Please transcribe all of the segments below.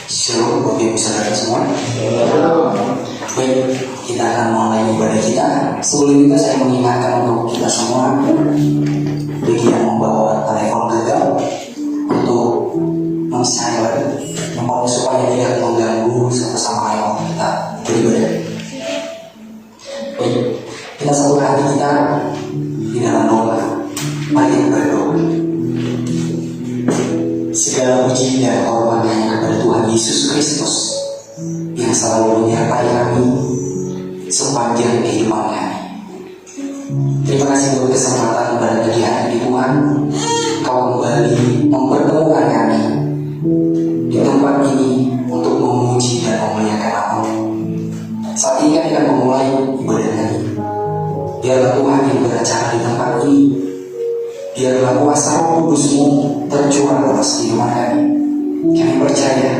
Shalom Bapak Ibu Saudara semua. Baik, kita akan mulai ibadah kita. Sebelum itu saya mengingatkan untuk kita semua, bagi yang membawa telepon genggam, untuk men-silent, supaya tidak mengganggu satu sama lain waktu kita beribadah. Baik, kita satu hati kita di dalam doa. Mari kita berdoa. Segala puji dan hormat hanya kepada Tuhan Yesus Kristus yang selalu menyertai kami sepanjang kehidupan kami. Terima kasih untuk kesempatan pada pagi hari ini Tuhan, Kau kembali mempertemukan kami di tempat ini untuk memuji dan memuliakan nama-Mu. Saat ini kami akan memulai ibadah kami. Biarlah Tuhan yang beracara di tempat ini. Biarlah kuasa Roh Kudus-Mu tercurah atas kehidupan kami. Kami percaya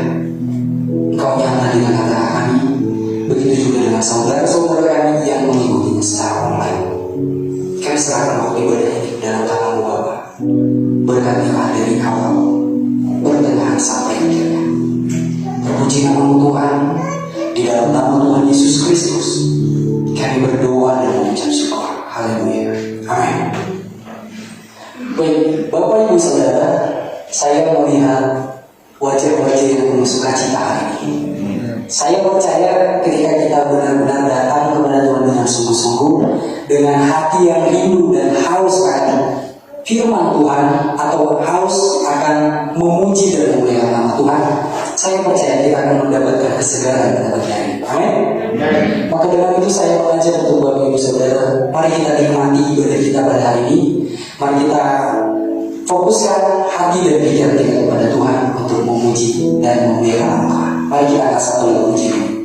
Engkau nyata dengan kata kami. Begitu juga dengan saudara-saudara kami yang mengikutinya secara online. Kami serahkan waktu ibadah ini dalam tangan-Mu Bapa. Berkatilah dari awal, pertengahan sampai akhirnya. Terpuji nama-Mu Tuhan. Di dalam nama Tuhan Yesus Kristus kami berdoa dan mengucap syukur. Haleluya. Amin. Baik, Bapak Ibu Saudara, saya melihat wajah-wajah yang penuh sukacita hari ini. Saya percaya ketika kita benar-benar datang kepada Tuhan dengan sungguh-sungguh, dengan hati yang rindu dan haus akan firman Tuhan atau haus akan memuji dan memuliakan nama Tuhan, saya percaya kita akan mendapatkan kesegaran pada pagi hari ini. Amin. Maka dengan itu saya mengajak untuk Bapak Ibu Saudara, mari kita nikmati ibadah kita pada hari ini. Mari kita fokuskan hati dan pikiran kita kepada Tuhan untuk memuji dan memuliakan nama Tuhan. Mari kita angkat satu lagu puji.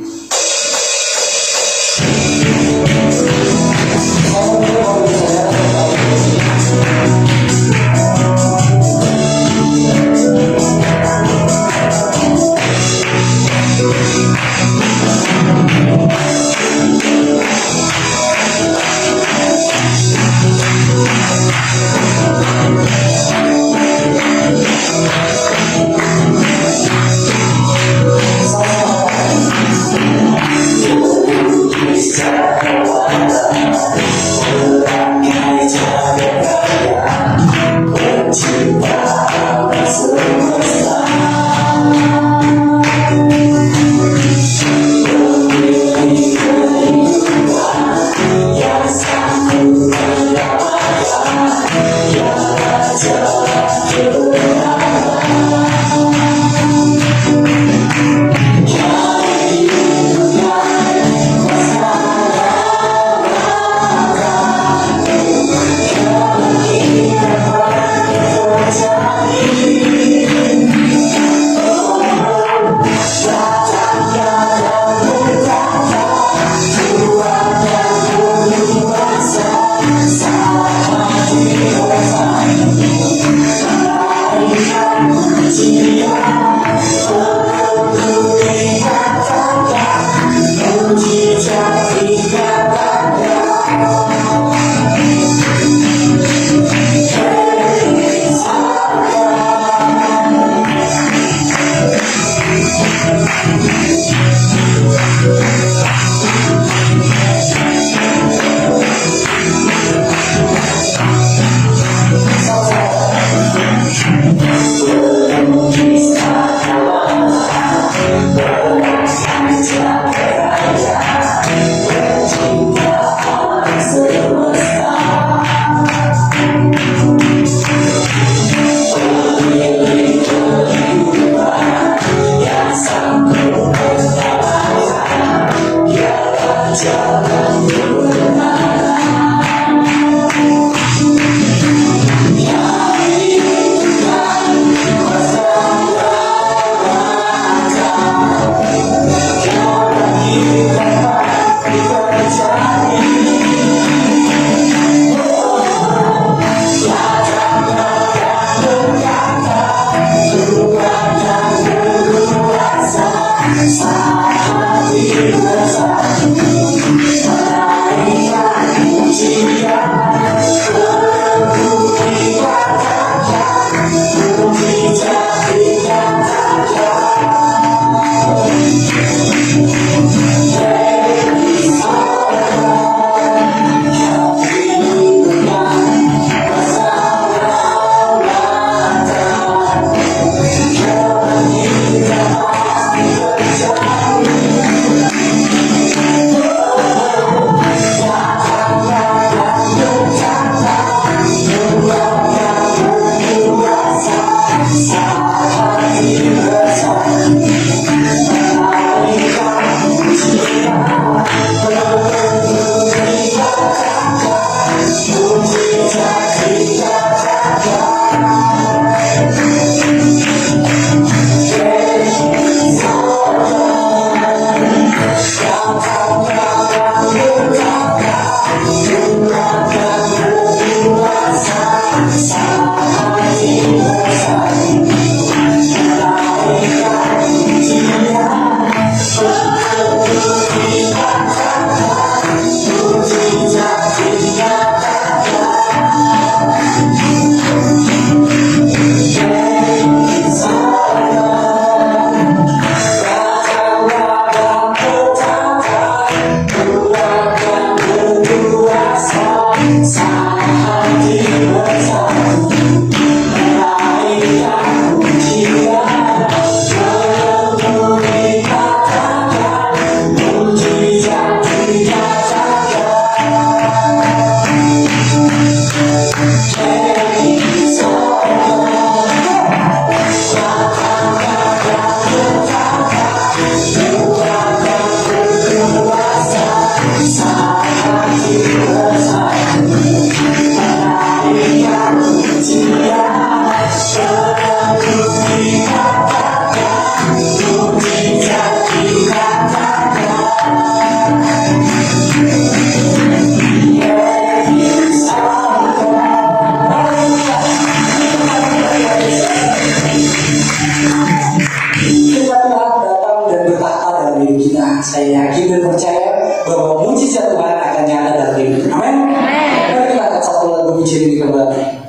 sini kembali.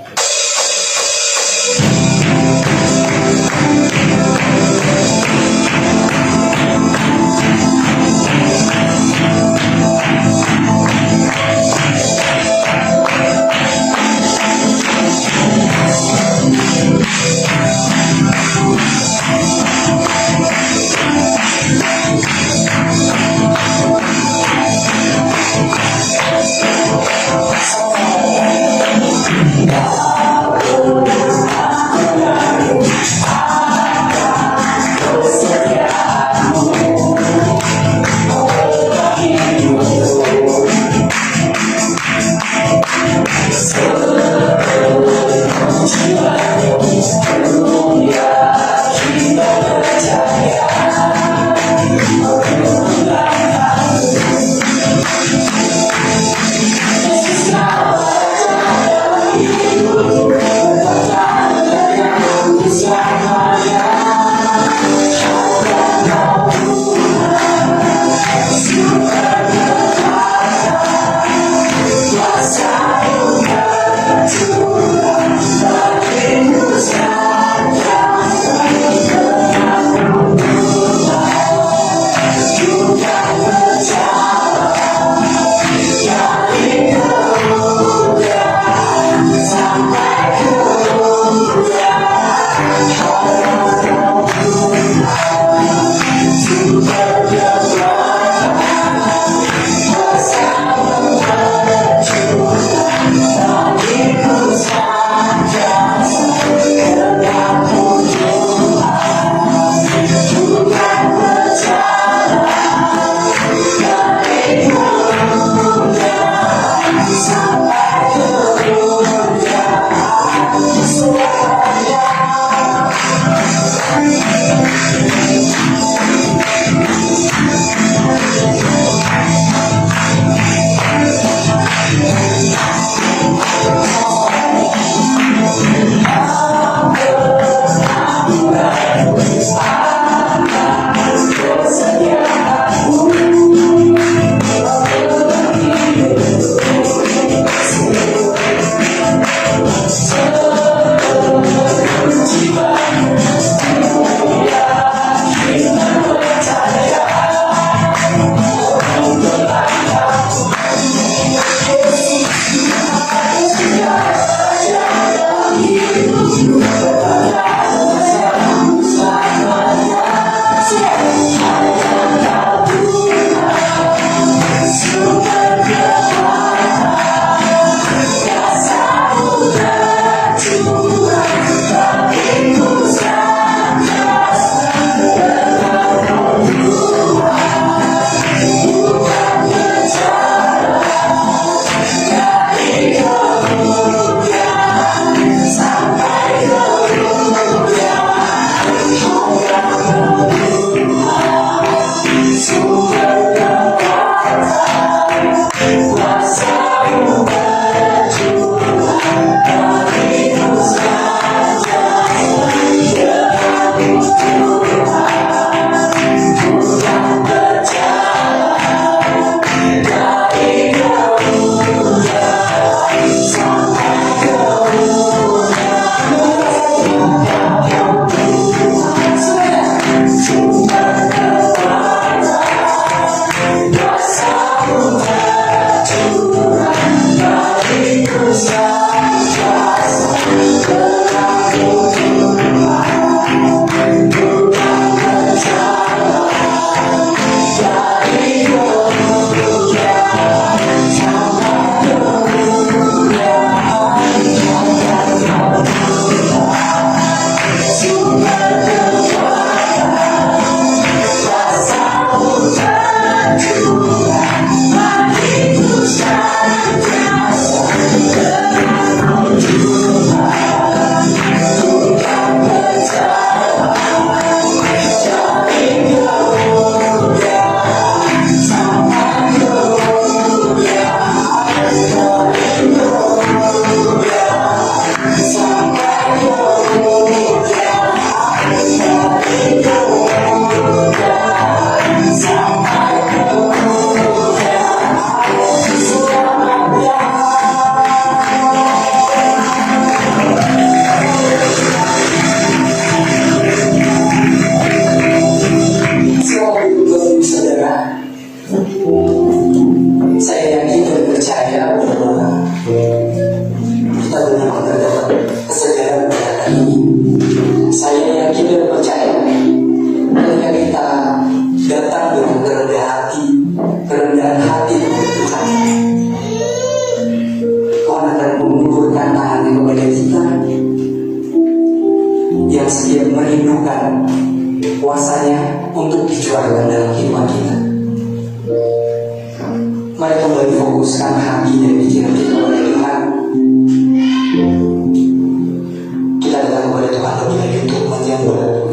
memang terdapat kesadaran pada hari ini. Saya yakin dan percaya ketika kita datang dengan kerendahan hati kepada Tuhan, Tuhan akan mengulurkan tangannya kepada kita yang setiap merindukan kuasanya untuk dicurahkan dalam kehidupan kita. Mari kembali fokuskan hati dan pikiran kita kepada Tuhan. Kita datang kepada Tuhan lebih lagi untuk menyembah.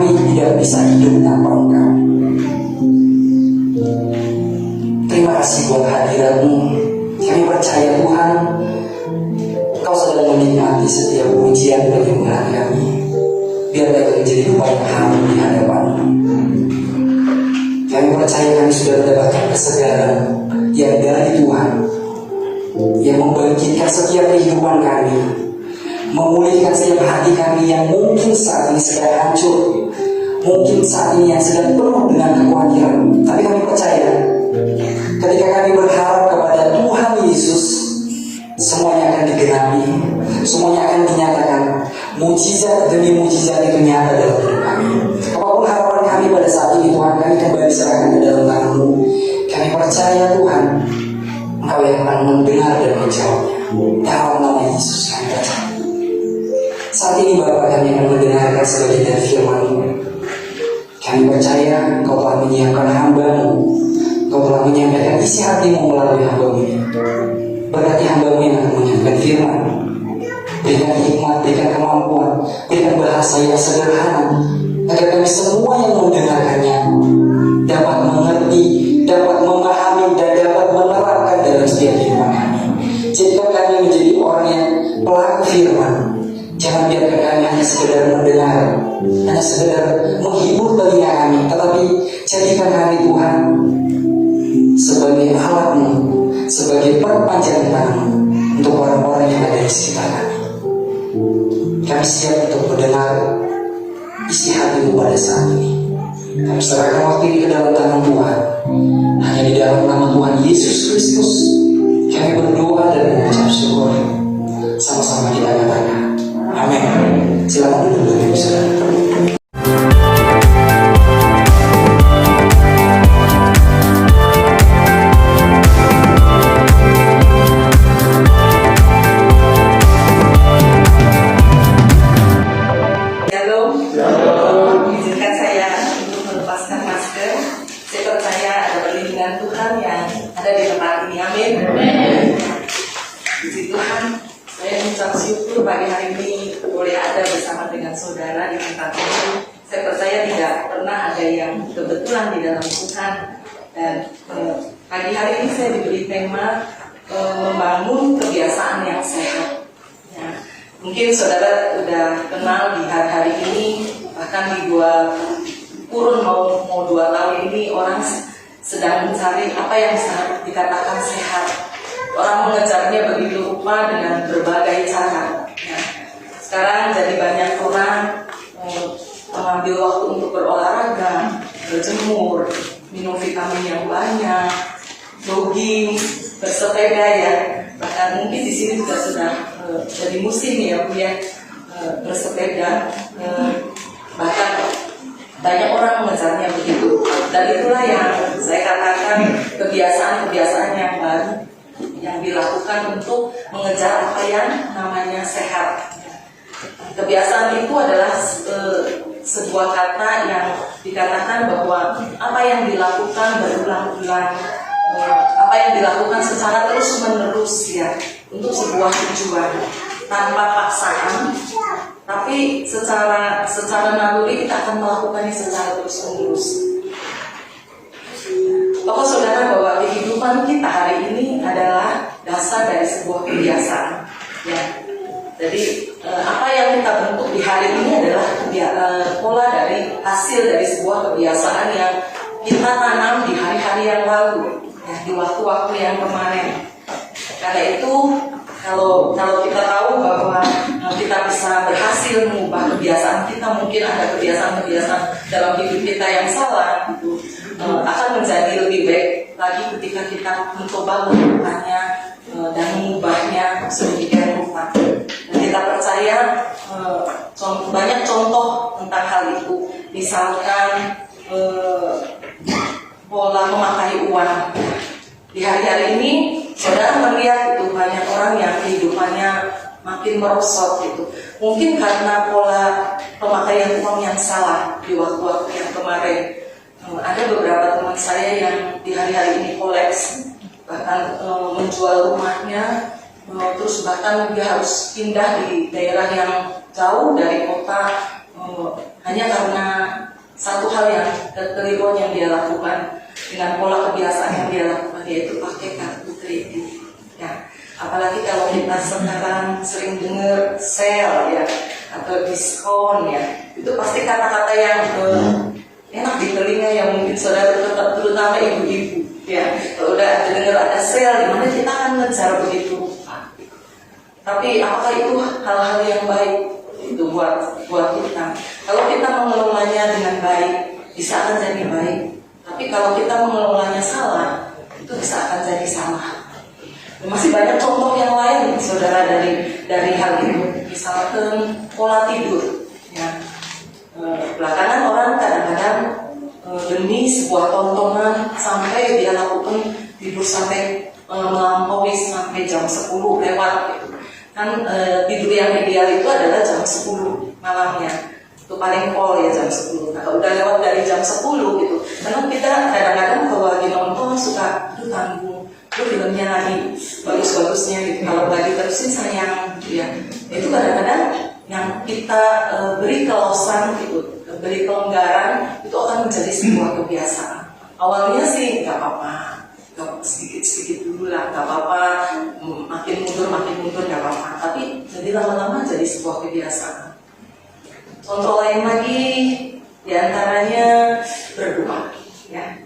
kami tidak bisa hidup tanpa Engkau. Terima kasih buat hadirat-Mu. Kami percaya Tuhan, Engkau sedang menikmati setiap pujian bagi umat kami. Biar dapat menjadi rumah yang harum di hadapan-Mu. Kami percaya kami sudah mendapatkan kesegaran yang dari Tuhan, yang membangkitkan setiap kehidupan kami, memulihkan setiap hati kami yang mungkin saat ini sedang hancur, mungkin saat ini yang sedang penuh dengan kekhawatiran. Tapi kami percaya, ketika kami berharap kepada Tuhan Yesus, semuanya akan digenapi, semuanya akan dinyatakan. Mujizat demi mujizat itu nyata dalam hidup kami. Apapun harapan kami pada saat ini, Tuhan, kami kembali serahkan ke dalam tangan-Mu. Kami percaya Tuhan, Engkau yang akan mendengar dan menjawabnya. Dalam nama Yesus kami percaya. Saat ini Bapa, kami akan mendengarkan sebagian dari firman-Mu. Kami percaya Engkau telah menyiapkan hamba-Mu. Engkau telah menyampaikan isi hati-Mu melalui hamba-Mu ini. Berkati hamba-Mu yang akan menyampaikan firman. Berikan hikmat, berikan kemampuan, berikan bahasa yang sederhana, agar kami semua yang mendengarkannya dapat mengerti, dapat memahami, dan dapat menerapkan dalam setiap kehidupan kami. Jadikan kami menjadi orang yang pelaku firman. Jangan biarkan kami hanya sekedar mendengar, hanya sekedar menghibur telinga kami, tetapi jadikan kami Tuhan sebagai alat-Mu, sebagai perpanjangan tangan-Mu untuk orang-orang yang ada di sekitar kami. Kami siap untuk mendengar isi hati-Mu pada saat ini. Kami serahkan waktu ini ke dalam tangan Tuhan. Hanya di dalam nama Tuhan Yesus Kristus kami berdoa dan mengucap syukur. Sama-sama kita katakan amin. Silakan duduk dulu, saudara. Kebetulan di dalam Tuhan, dan pagi hari ini saya diberi tema membangun kebiasaan yang sehat. Ya, mungkin saudara sudah kenal di hari-hari ini, bahkan di kurun mau 2 tahun ini orang sedang mencari apa yang bisa dikatakan sehat. Orang mengejarnya begitu rupa dengan berbagai cara. Ya, sekarang jadi banyak orang mengambil waktu untuk berolahraga, berjemur, minum vitamin yang banyak, jogging, bersepeda ya. Bahkan mungkin di sini juga sudah jadi musim ya Bu ya, bersepeda. Bahkan banyak orang mengejarnya begitu. Dan itulah yang saya katakan kebiasaan-kebiasaan yang baru yang dilakukan untuk mengejar apa yang namanya sehat. Kebiasaan itu adalah sebuah kata yang dikatakan bahwa apa yang dilakukan berulang-ulang, apa yang dilakukan secara terus-menerus ya, untuk sebuah tujuan tanpa paksaan, tapi secara naluri kita akan melakukannya secara terus-menerus. Bapak saudara, bahwa kehidupan kita hari ini adalah dasar dari sebuah kebiasaan ya. Jadi apa yang kita bentuk di hari ini adalah pola dari hasil dari sebuah kebiasaan yang kita tanam di hari-hari yang lalu, ya, di waktu-waktu yang kemarin. Karena itu kalau kita tahu bahwa kita bisa berhasil mengubah kebiasaan kita, mungkin ada kebiasaan-kebiasaan dalam hidup kita yang salah, gitu, akan menjadi lebih baik lagi ketika kita mencoba melakukannya dan mengubahnya sedemikian rupa. Kita percaya banyak contoh tentang hal itu. Misalkan pola memakai uang. Di hari-hari ini saudara melihat itu banyak orang yang kehidupannya makin merosot gitu. Mungkin karena pola pemakaian uang yang salah di waktu-waktu yang kemarin. Ada beberapa teman saya yang di hari-hari ini kolaps, bahkan menjual rumahnya. Terus bahkan dia harus pindah di daerah yang jauh dari kota hanya karena hal yang kekeliruan yang dia lakukan dengan pola kebiasaan yang dia lakukan, yaitu pakai kartu kredit. Ya, apalagi kalau kita sekarang sering dengar sale ya atau diskon ya, itu pasti kata-kata yang enak di telinga yang mungkin saudara terutama ibu-ibu ya. Kalau udah dengar ada sale, dimana kita akan ngejar begitu. Tapi apakah itu hal-hal yang baik itu buat kita? Kalau kita mengelolanya dengan baik, bisa akan jadi baik. Tapi kalau kita mengelolanya salah, itu bisa akan jadi salah. Dan masih banyak contoh yang lain, saudara, dari hal itu. Misalkan pola tidur. Ya. Belakangan orang kadang-kadang demi sebuah tontonan sampai dia lakukan tidur sampai melampaui sampai jam 10 lewat. Gitu. Kan tidur yang ideal itu adalah jam 10 malamnya. Itu paling pol ya jam 10. Nah, kalau udah lewat dari jam 10 gitu. Karena kita kadang-kadang kalau lagi nonton suka tanggung, filmnya lagi bagus-bagusnya gitu. Kalau lagi terusin sayang gitu ya. Itu kadang-kadang yang kita beri kelosan gitu, beri kelonggaran itu akan menjadi sebuah kebiasaan. Awalnya sih nggak apa-apa, sedikit-sedikit dulu lah, nggak apa-apa, makin mundur nggak apa-apa. Tapi jadi lama-lama jadi sebuah kebiasaan. Contoh lain lagi diantaranya berdoa. Ya,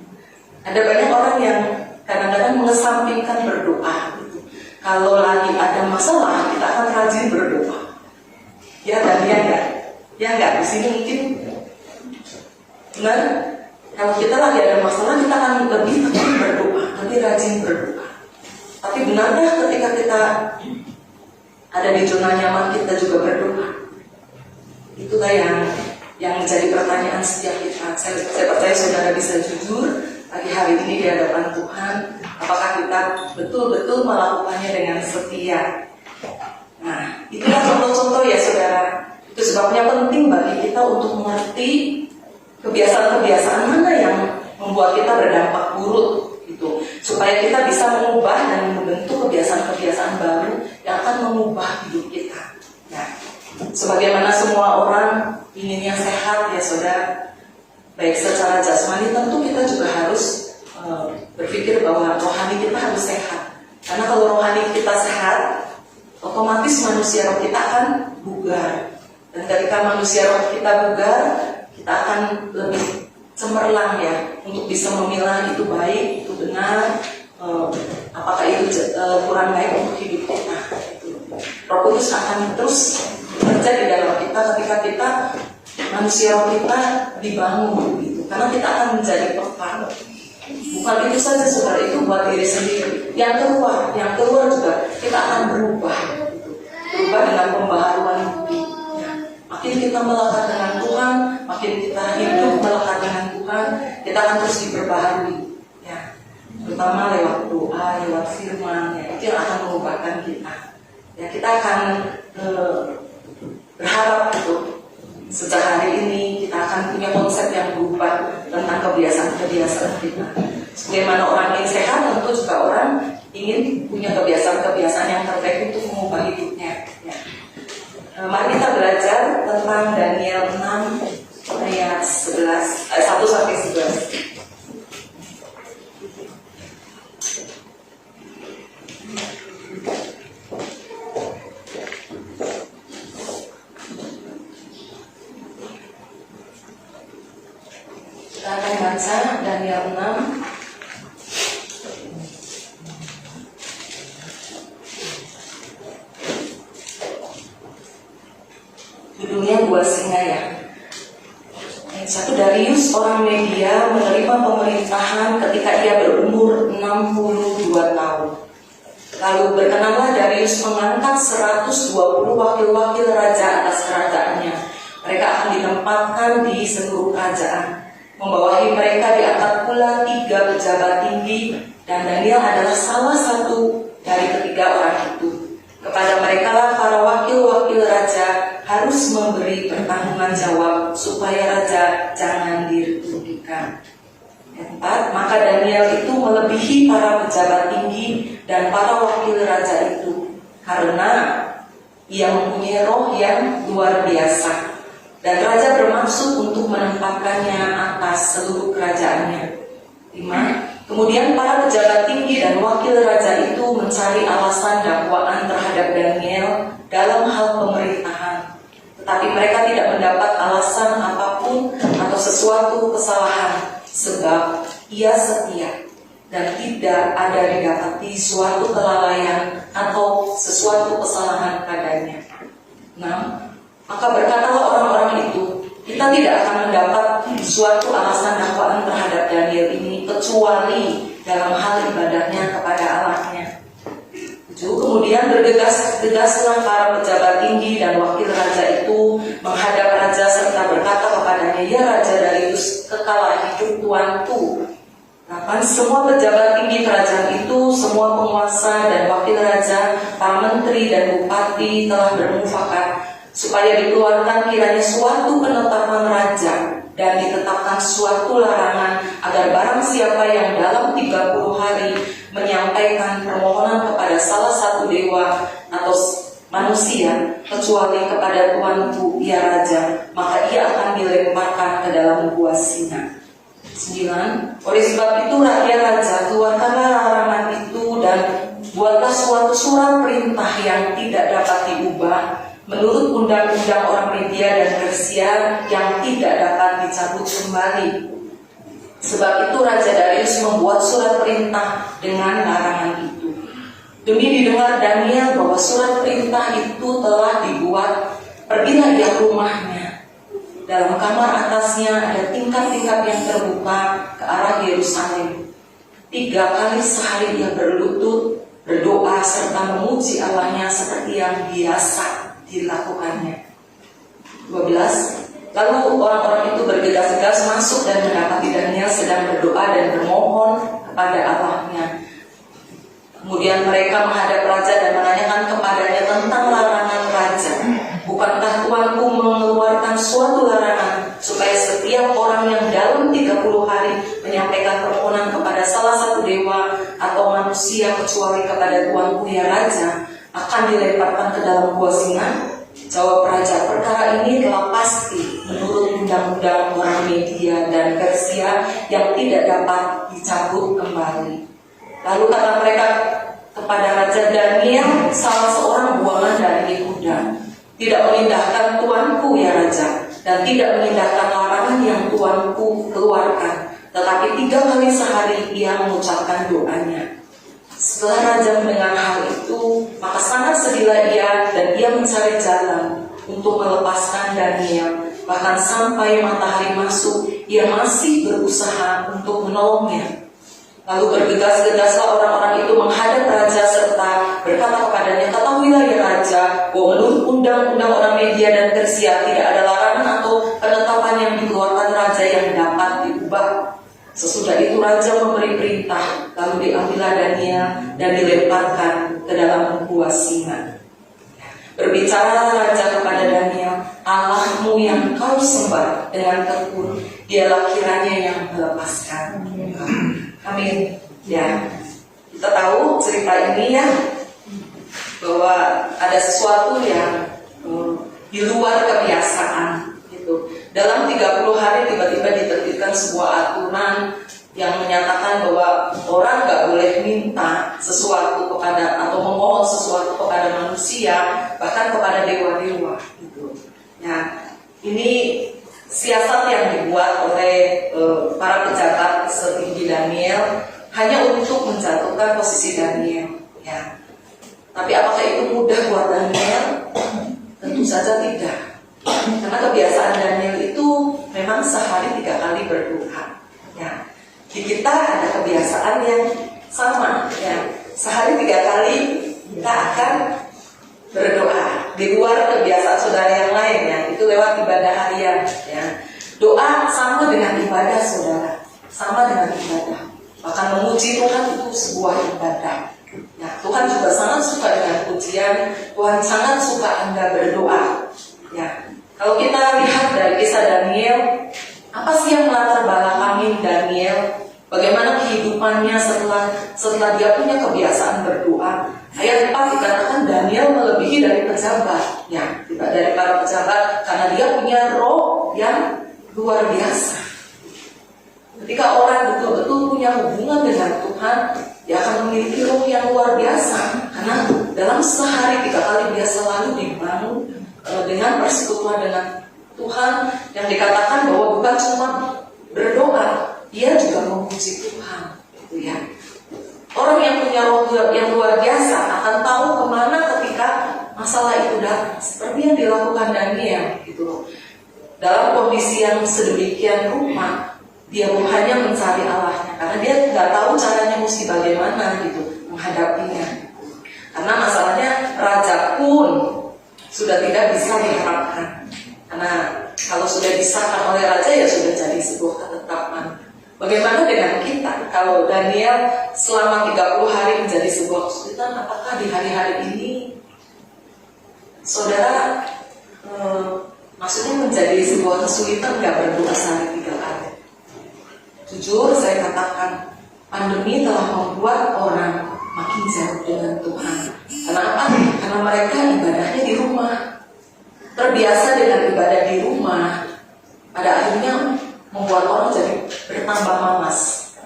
ada banyak orang yang kadang-kadang mengesampingkan berdoa. Gitu. Kalau lagi ada masalah, kita akan rajin berdoa. Ya, dan ya enggak. Di sini mungkin benar. Kalau kita lagi ada masalah, kita akan lebih tekun berdoa, lebih rajin berdoa. Tapi benarkah ketika kita ada di zona nyaman kita juga berdoa? Itulah yang menjadi pertanyaan setiap kita. Saya percaya saudara bisa jujur pagi hari ini di hadapan Tuhan. Apakah kita betul-betul melakukannya dengan setia? Nah, itulah contoh-contoh ya saudara. Itu sebabnya penting bagi kita untuk mengerti kebiasaan-kebiasaan mana yang membuat kita berdampak buruk gitu, supaya kita bisa mengubah dan membentuk kebiasaan-kebiasaan baru yang akan mengubah hidup kita. Nah, sebagaimana semua orang inginnya sehat ya saudara, baik secara jasmani tentu kita juga harus berpikir bahwa rohani kita harus sehat. Karena kalau rohani kita sehat, otomatis manusia roh kita akan bugar. Dan ketika manusia roh kita bugar, kita akan lebih cemerlang ya untuk bisa memilah itu baik, itu benar, apakah itu kurang baik untuk hidup kita. Roh Kudus akan terus bekerja di dalam kita ketika kita manusia roh kita dibangun gitu. Karena kita akan menjadi peka. Bukan itu saja saudara, itu buat diri sendiri. Yang keluar juga kita akan berubah gitu. Berubah dengan pembaharuan budi. Makin kita melekat dengan Tuhan, makin kita hidup melekat dengan Tuhan, kita akan terus diperbaharui, ya. Terutama lewat doa, lewat firman, ya, itu yang akan mengubahkan kita. Ya, kita akan berharap gitu. Sejak hari ini kita akan punya konsep yang berubah tentang kebiasaan-kebiasaan kita. Sebagaimana orang ingin sehat, tentu juga orang ingin punya kebiasaan-kebiasaan yang terbaik untuk mengubah hidupnya. Ya. Mari kita belajar tentang Daniel 6 ayat 1 sampai 11. Kita akan baca Daniel 6 judulnya Buah Singa ya. Yang satu, Darius orang Media menerima pemerintahan ketika ia berumur 62 tahun. Lalu berkenanlah Darius mengangkat 120 wakil-wakil raja atas kerajaannya. Mereka akan ditempatkan di seluruh kerajaan. Membawahi mereka diangkat pula 3 pejabat tinggi, dan Daniel adalah salah satu dari ketiga orang itu. Kepada mereka lah para wakil-wakil raja harus memberi pertanggungan jawab supaya raja jangan dirugikan. Yang 4, maka Daniel itu melebihi para pejabat tinggi dan para wakil raja itu karena ia mempunyai roh yang luar biasa. dan raja bermaksud untuk menempatkannya atas seluruh kerajaannya. 5. Kemudian para pejabat tinggi dan wakil raja itu mencari alasan dakwaan terhadap Daniel dalam hal pemerintahan, tetapi mereka tidak mendapat alasan apapun atau sesuatu kesalahan, sebab ia setia dan tidak ada didapati suatu kelalaian atau sesuatu kesalahan padanya. 6. Maka berkatalah orang-orang itu, kita tidak akan mendapat suatu alasan dakwaan terhadap Daniel ini kecuali dalam hal ibadahnya kepada Allahnya. 7. Kemudian bergegas-gegaslah para pejabat tinggi dan wakil raja itu menghadap raja serta berkata kepadanya, ya Raja Darius, kekalah hidup tuanku. 8. Semua pejabat tinggi kerajaan itu, semua penguasa dan wakil raja, para menteri dan bupati telah bermufakat supaya dikeluarkan kiranya suatu penetapan raja dan ditetapkan suatu larangan agar barang siapa yang dalam 30 hari menyampaikan permohonan kepada salah satu dewa atau manusia kecuali kepada tuanku ya raja, maka ia akan dilemparkan ke dalam gua singa. 9. Oleh sebab itu rakyat raja, keluarkanlah larangan itu dan buatlah suatu surat perintah yang tidak dapat diubah menurut undang-undang orang Media dan Persia yang tidak dapat dicabut kembali. Sebab itu Raja Darius membuat surat perintah dengan larangan itu. Demi didengar Daniel bahwa surat perintah itu telah dibuat, pergilah ia ke rumahnya. Dalam kamar atasnya ada tingkap-tingkap yang terbuka ke arah Yerusalem. 3 kali sehari ia berlutut, berdoa serta memuji Allahnya seperti yang biasa dilakukannya. 12. Lalu orang-orang itu bergegas-gegas masuk dan mendapati Daniel sedang berdoa dan bermohon kepada Allahnya. Kemudian mereka menghadap raja dan menanyakan kepadanya tentang larangan raja. Bukankah tuanku mengeluarkan suatu larangan supaya setiap orang yang dalam 30 hari menyampaikan permohonan kepada salah satu dewa atau manusia kecuali kepada tuanku ya raja akan dilemparkan ke dalam gua singa? Jawab raja, perkara ini telah pasti menurut undang-undang orang Media dan Persia yang tidak dapat dicabut kembali. Lalu kata mereka kepada Raja, Daniel salah seorang buangan dari Yehuda, tidak mengindahkan tuanku ya raja, dan tidak mengindahkan larangan yang tuanku keluarkan, tetapi 3 kali sehari ia mengucapkan doanya. Setelah raja mendengar hal itu, maka sangat sedihlah ia dan ia mencari jalan untuk melepaskan Daniel. Bahkan sampai matahari masuk, ia masih berusaha untuk menolongnya. Lalu bergegas-gegaslah orang-orang itu menghadap raja serta berkata kepadanya, ketahuilah ya raja, bahwa menurut undang-undang orang Media dan Persia tidak ada larangan atau penetapan yang dikeluarkan raja yang dapat diubah. Sesudah itu raja memberi perintah, lalu diambillah Daniel dan dilemparkan ke dalam gua singa. Berbicaralah raja kepada Daniel, Allahmu yang kau sembah dengan tekun, dialah kiranya yang melepaskan. Amin. Ya, kita tahu cerita ini ya, bahwa ada sesuatu yang di luar kebiasaan. Dalam 30 hari tiba-tiba diterbitkan sebuah aturan yang menyatakan bahwa orang gak boleh minta sesuatu kepada atau memohon sesuatu kepada manusia, bahkan kepada dewa-dewa gitu. Nah, ini siasat yang dibuat oleh para pejabat setinggi Daniel hanya untuk menjatuhkan posisi Daniel ya. Tapi apakah itu mudah buat Daniel? Tentu saja tidak. Karena kebiasaan Daniel itu memang sehari 3 kali berdoa. Ya, di kita ada kebiasaan yang sama. Ya, sehari 3 kali kita akan berdoa di luar kebiasaan saudara yang lain. Ya, itu lewat ibadah harian. Ya, doa sama dengan ibadah saudara, sama dengan ibadah. Bahkan memuji Tuhan itu sebuah ibadah. Ya, Tuhan juga sangat suka dengan pujian. Tuhan sangat suka Anda berdoa. Ya, kalau kita lihat dari kisah Daniel, apa sih yang melatar belakangi Daniel? Bagaimana kehidupannya setelah dia punya kebiasaan berdoa? Ayat 4 dikatakan Daniel melebihi dari pejabat, ya, tidak dari para pejabat, karena dia punya roh yang luar biasa. Ketika orang betul-betul punya hubungan dengan Tuhan, dia akan memiliki roh yang luar biasa. Karena dalam sehari 3 kali dia selalu dibangun dengan persekutuan dengan Tuhan, yang dikatakan bahwa bukan cuma berdoa, dia juga memuji Tuhan, gitu ya. Orang yang punya roh yang luar biasa akan tahu kemana ketika masalah itu datang, seperti yang dilakukan Daniel, gitu. Dalam kondisi yang sedemikian rupa, dia hanya mencari Allahnya, karena dia nggak tahu caranya mesti bagaimana gitu menghadapinya. Karena masalahnya raja pun sudah tidak bisa diharapkan, karena kalau sudah disahkan oleh raja ya sudah jadi sebuah ketetapan. Bagaimana dengan kita? Kalau Daniel selama 30 hari menjadi sebuah kesulitan, apakah di hari-hari ini saudara maksudnya menjadi sebuah kesulitan nggak berdoa sehari 3 kali? Jujur saya katakan, pandemi telah membuat orang makin jauh dengan Tuhan. Kenapa? Karena mereka ibadahnya di rumah, terbiasa dengan ibadah di rumah. Pada akhirnya membuat orang jadi bertambah malas.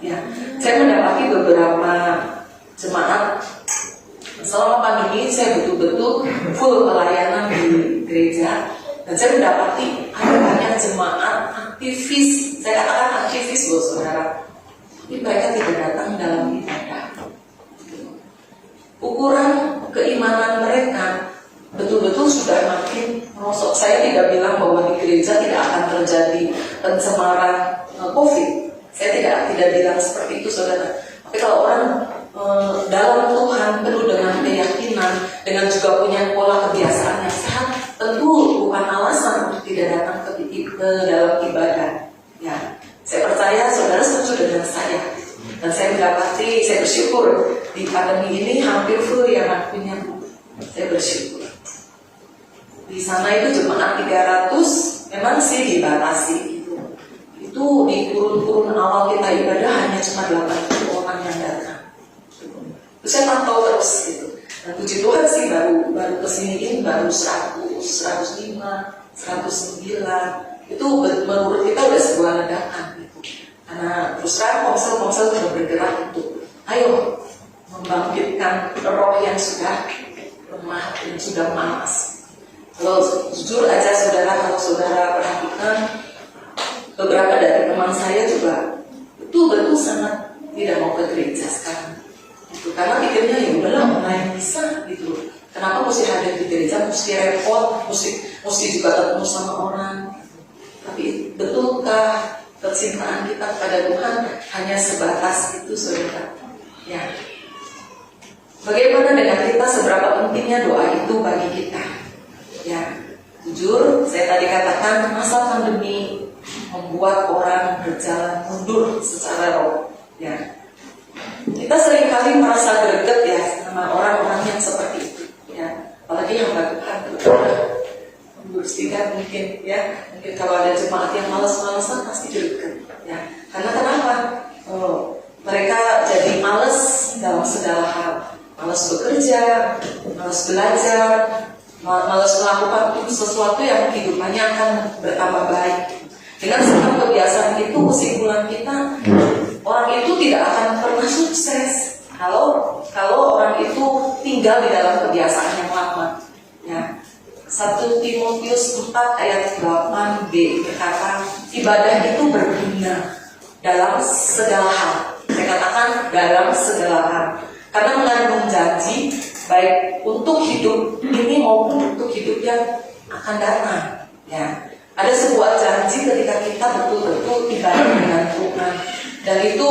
Ya, saya mendapati beberapa jemaat selama pandemi, saya betul-betul full pelayanan di gereja, dan saya mendapati ada banyak jemaat aktivis. Saya katakan aktivis loh saudara, tapi mereka tidak datang dalam ibadah. Ukuran keimanan mereka betul-betul sudah makin merosot. Saya tidak bilang bahwa di gereja tidak akan terjadi pencemaran COVID. Saya tidak bilang seperti itu saudara. Tapi kalau orang dalam Tuhan penuh dengan keyakinan, dengan juga punya pola kebiasaan yang sehat, tentu bukan alasan untuk tidak datang ke dalam ibadah. Ya, saya percaya saudara setuju dengan saya. Dan saya mendapati, saya bersyukur di pandemi ini hampir full yang punya. Saya bersyukur. Di sana itu jemaat 300 memang sih dibatasi gitu. Itu di kurun-kurun awal kita ibadah hanya cuma 80 orang yang datang. Terus saya pantau terus gitu. Dan puji Tuhan sih baru kesini baru 100, 105, 109. Itu menurut kita udah sebuah ledakan gitu. Karena terus terang ponsel sudah bergerak untuk ayo membangkitkan roh yang sudah lemah, yang sudah malas. Kalau jujur aja saudara, kalau saudara perhatikan, beberapa dari teman saya juga betul-betul sangat tidak mau ke gereja sekarang. Gitu. Karena pikirnya ya udahlah online bisa gitu. Kenapa mesti hadir di gereja, mesti repot, mesti juga ketemu sama orang. Tapi betulkah kecintaan kita kepada Tuhan hanya sebatas itu saudara? Ya. Bagaimana dengan kita, seberapa pentingnya doa itu bagi kita? Ya, jujur, saya tadi katakan masa pandemi membuat orang berjalan mundur secara roh. Ya, kita seringkali merasa greget ya sama orang-orang yang seperti itu. Ya, apalagi yang melakukan mundur sedikit mungkin ya. Mungkin kalau ada jemaat yang malas-malasan pasti greget. Ya, karena kenapa? Mereka jadi malas dalam segala hal. Malas bekerja, malas belajar, malas melakukan sesuatu yang kehidupannya akan bertambah baik. Dengan segala kebiasaan itu, kesimpulan kita, orang itu tidak akan pernah sukses kalau orang itu tinggal di dalam kebiasaan yang lama. Ya. 1 Timotius 4 ayat 8b berkata, ibadah itu berguna dalam segala hal. Saya katakan dalam segala hal, karena mengandung janji baik untuk hidup ini maupun untuk hidup yang akan datang. Ya, ada sebuah janji ketika kita betul-betul ibadah dengan Tuhan, dan itu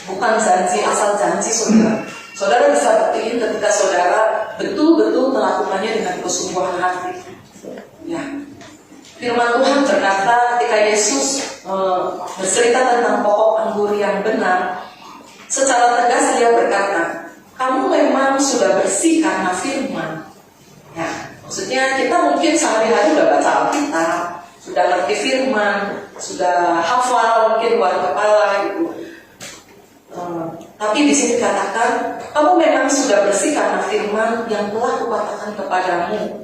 bukan janji asal janji saudara. Saudara bisa buktiin ketika saudara betul-betul melakukannya dengan kesungguhan hati. Ya, firman Tuhan berkata ketika Yesus bercerita tentang pokok anggur yang benar, secara tegas dia berkata, kamu memang sudah bersih karena firman. Ya, maksudnya kita mungkin sehari-hari udah baca Alkitab, sudah ngerti firman, sudah hafal mungkin luar kepala gitu. Tapi di sini dikatakan, kamu memang sudah bersih karena firman yang telah kukatakan kepadamu.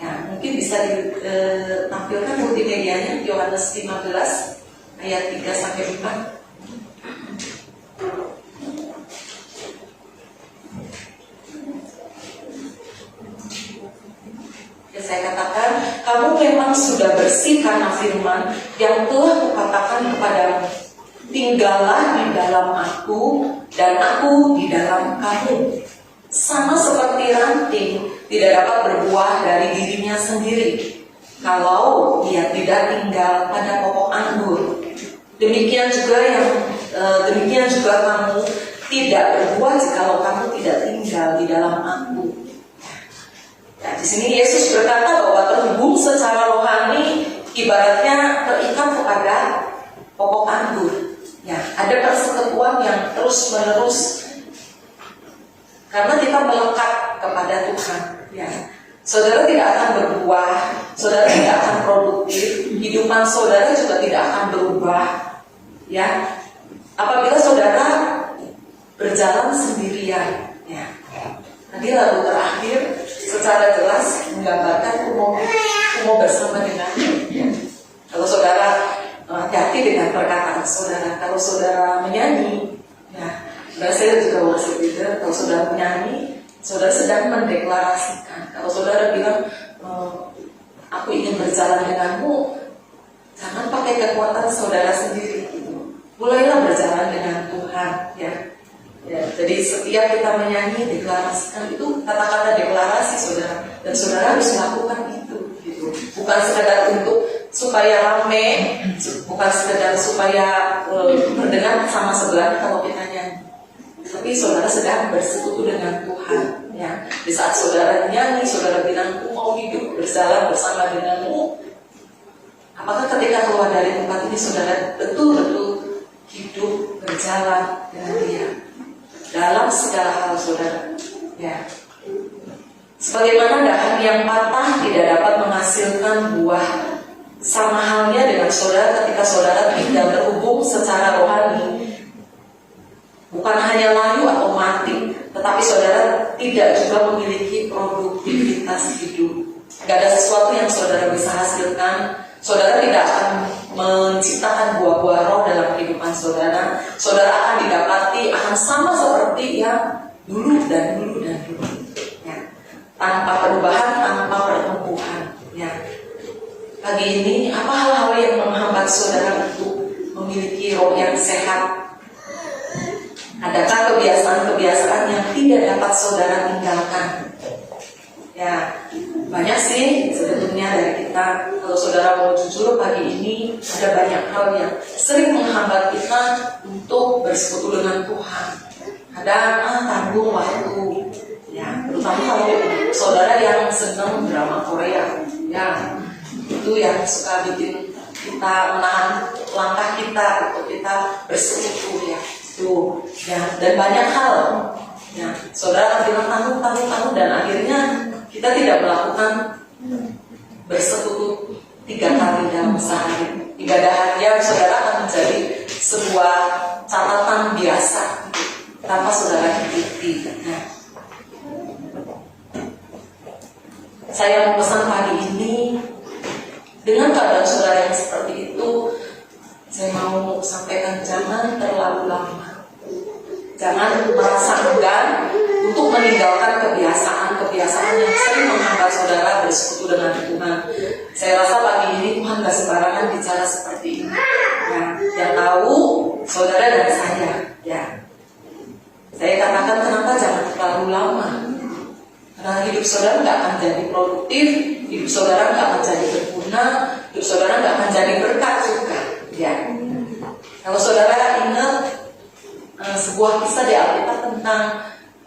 Ya, mungkin bisa ditampilkan multimedianya, Yohanes 15 ayat 3-4. Ya, saya katakan, kamu memang sudah bersih karena firman yang telah kukatakan kepadamu. Tinggallah di dalam aku dan aku di dalam kamu. Sama seperti ranting tidak dapat berbuah dari dirinya sendiri kalau ia tidak tinggal pada pokok anggur. Demikian juga kamu tidak berbuah jikalau kamu tidak tinggal di dalam aku. Nah, di sini Yesus berkata bahwa terhubung secara rohani ibaratnya terikat kepada pokok anggur. Ya, ada persekutuan yang terus menerus karena kita melekat kepada Tuhan. Ya, saudara tidak akan berbuah, saudara tidak akan produktif, kehidupan saudara juga tidak akan berubah. Ya, apabila saudara berjalan sendirian. Ya, tadi lagu terakhir secara jelas menggambarkan umum bersama dengan. Ya. Kalau saudara hati-hati dengan perkataan saudara. Kalau saudara menyanyi, ya, saya juga masih tidak. Kalau saudara menyanyi, saudara sedang mendeklarasikan. Kalau saudara bilang, aku ingin berjalan denganmu, jangan pakai kekuatan saudara sendiri. Gitu. Mulailah berjalan dengan Tuhan. Ya. Ya, jadi setiap kita menyanyi, deklarasikan itu kata-kata deklarasi saudara, dan saudara harus melakukan itu. Gitu. Bukan sekedar untuk supaya rame, bukan sekedar supaya berdengar sama sebelah kalau kita nyanyi. Tapi saudara sedang bersekutu dengan Tuhan. Ya. Di saat saudara nyanyi, saudara bilang, aku mau hidup berjalan bersama denganmu. Apakah ketika keluar dari tempat ini saudara betul-betul hidup berjalan dengan Dia dalam segala hal saudara? Ya. Sebagaimana dahan yang patah tidak dapat menghasilkan buah, sama halnya dengan saudara ketika saudara tidak terhubung secara rohani. Bukan hanya layu atau mati, tetapi saudara tidak juga memiliki produktivitas hidup. Gak ada sesuatu yang saudara bisa hasilkan. Saudara tidak akan menciptakan buah-buah roh dalam kehidupan saudara. Saudara akan didapati akan sama seperti yang dulu dan dulu dan dulu. Ya. Tanpa perubahan, tanpa pertumbuhan. Ya. Pagi ini, apa hal-hal yang menghambat saudara untuk memiliki roh yang sehat? Adakah kebiasaan-kebiasaan yang tidak dapat saudara tinggalkan? Ya, banyak sih sebetulnya dari kita. Kalau saudara mau jujur pagi ini, ada banyak hal yang sering menghambat kita untuk bersekutu dengan Tuhan. Ada tanggung waktu. Ya, terutama kalau saudara yang senang drama Korea. Ya, itu yang suka bikin kita menahan langkah kita untuk kita bersekutu. Ya. Tuh, ya, dan banyak hal. Ya, saudara akan bilang tanggung, dan akhirnya kita tidak melakukan bersekutu 3 kali dalam sehari. Ibadah harian saudara akan menjadi sebuah catatan biasa tanpa saudara ikuti. Nah, saya mau pesan pagi ini, dengan keadaan saudara yang seperti itu, saya mau sampaikan jangan terlalu lama. Jangan merasa enggan untuk meninggalkan kebiasaan-kebiasaan yang sering menghambat saudara bersekutu dengan Tuhan. Saya rasa pagi ini Tuhan gak sembarangan bicara seperti ini. Ya, yang tahu saudara dan saya. Ya, saya katakan kenapa jangan terlalu lama. Karena hidup saudara gak akan jadi produktif, hidup saudara gak akan jadi berguna, hidup saudara gak akan jadi berkat juga. Ya, kalau saudara ingat sebuah kisah di Alkitab tentang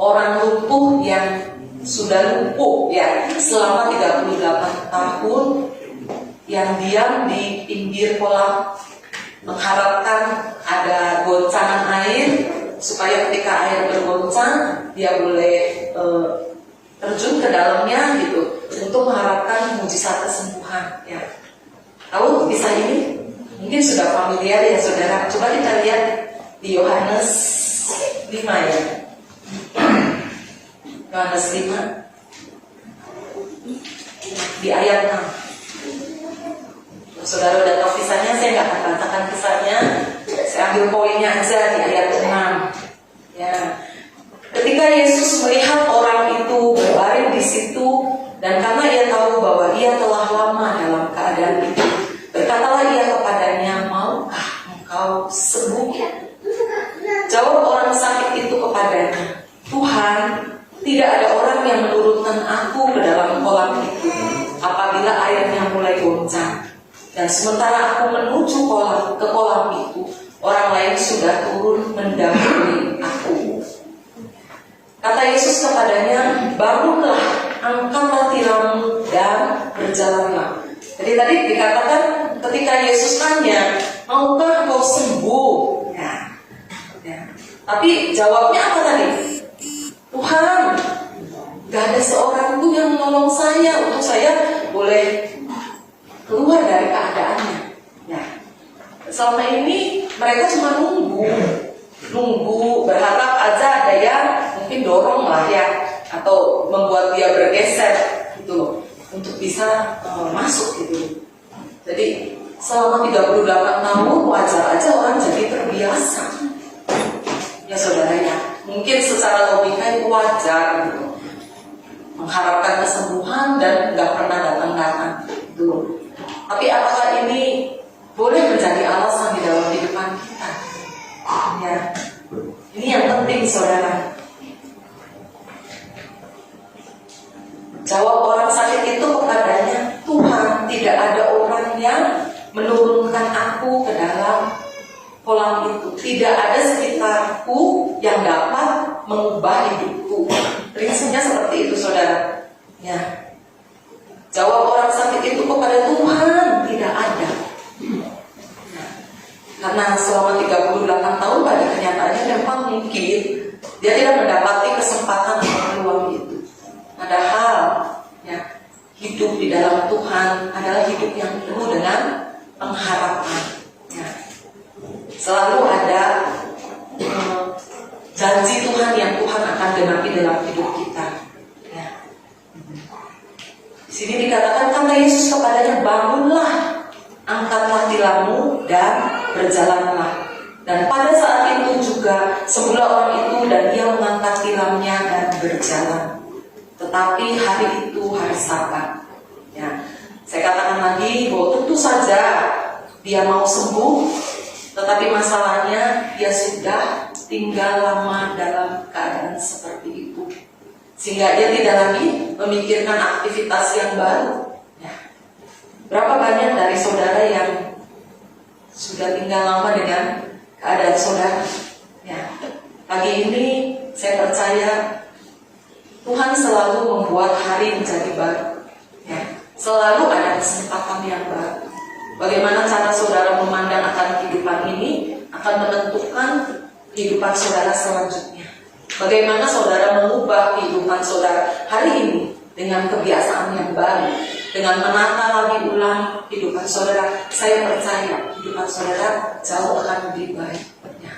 orang lumpuh yang sudah lumpuh ya selama 38 tahun, yang diam di pinggir kolam mengharapkan ada goncangan air supaya ketika air bergoncang dia boleh terjun ke dalamnya gitu untuk mengharapkan mujizat kesembuhan. Ya, tahu kisah ini? Mungkin sudah familiar ya saudara. Coba kita lihat di Yohanes 5 ya. Yohanes 5 di ayat 6. Saudara udah tahu kisahnya, saya nggak akan bacakan kisahnya. Saya ambil poinnya aja di ayat 6. Ya. Ketika Yesus melihat orang itu berbaring di situ, dan karena ia tahu bahwa ia telah lama dalam keadaan itu, berkatalah ia kepadanya, maukah engkau sembuh? Jawab orang sakit itu kepadanya, Tuhan, tidak ada orang yang menurunkan aku ke dalam kolam itu apabila airnya mulai goncang. Dan sementara aku menuju ke kolam itu, orang lain sudah turun mendahului aku. Kata Yesus kepadanya, bangunlah, angkatlah tilammu dan berjalanlah. Jadi tadi dikatakan ketika Yesus tanya, maukah kau sembuh? Ya. Tapi jawabnya apa tadi? Tuhan, gak ada seorang pun yang menolong saya untuk saya boleh keluar dari keadaannya. Ya. Selama ini mereka cuma nunggu, berharap aja ada yang mungkin dorong lah ya, atau membuat dia bergeser gitu loh, untuk bisa masuk gitu. Jadi selama 38 tahun wajar aja orang jadi terbiasa. Ya saudara ya, mungkin secara logika itu wajar gitu, mengharapkan kesembuhan dan nggak pernah datang-datang gitu. Tapi apakah ini boleh menjadi alasan di dalam kehidupan kita? Ya, ini yang penting saudara. Jawab orang sakit itu kepadanya, Tuhan, tidak ada orang yang menurunkan aku ke dalam kolam itu. Tidak ada sekitarku yang dapat mengubah hidupku. Prinsipnya seperti itu saudara. Ya. Jawab orang sakit itu kepada Tuhan, tidak ada. Karena selama 38 tahun pada kenyataannya memang mungkin dia tidak mendapati kesempatan atau peluang itu. Padahal ya, hidup di dalam Tuhan adalah hidup yang penuh dengan pengharapan. Ya. Selalu ada janji Tuhan yang Tuhan akan genapi dalam hidup kita. Ya. Di sini dikatakan kata Yesus kepadanya, bangunlah, angkatlah tilammu dan berjalanlah. Dan pada saat itu juga semula orang itu dan ia mengangkat tilamnya dan berjalan. Tetapi hari itu hari Sabat. Ya, saya katakan lagi bahwa tentu saja dia mau sembuh, tetapi masalahnya dia sudah tinggal lama dalam keadaan seperti itu, sehingga dia tidak lagi memikirkan aktivitas yang baru. Ya. Berapa banyak dari saudara yang sudah tinggal lama dengan keadaan saudara? Ya. Pagi ini saya percaya Tuhan selalu membuat hari menjadi baru. Ya. Selalu ada kesempatan yang baru. Bagaimana cara saudara memandang akan kehidupan ini akan menentukan kehidupan saudara selanjutnya. Bagaimana saudara mengubah kehidupan saudara hari ini dengan kebiasaan yang baru, dengan menata lagi ulang kehidupan saudara. Saya percaya kehidupan saudara jauh akan lebih baik. Ya.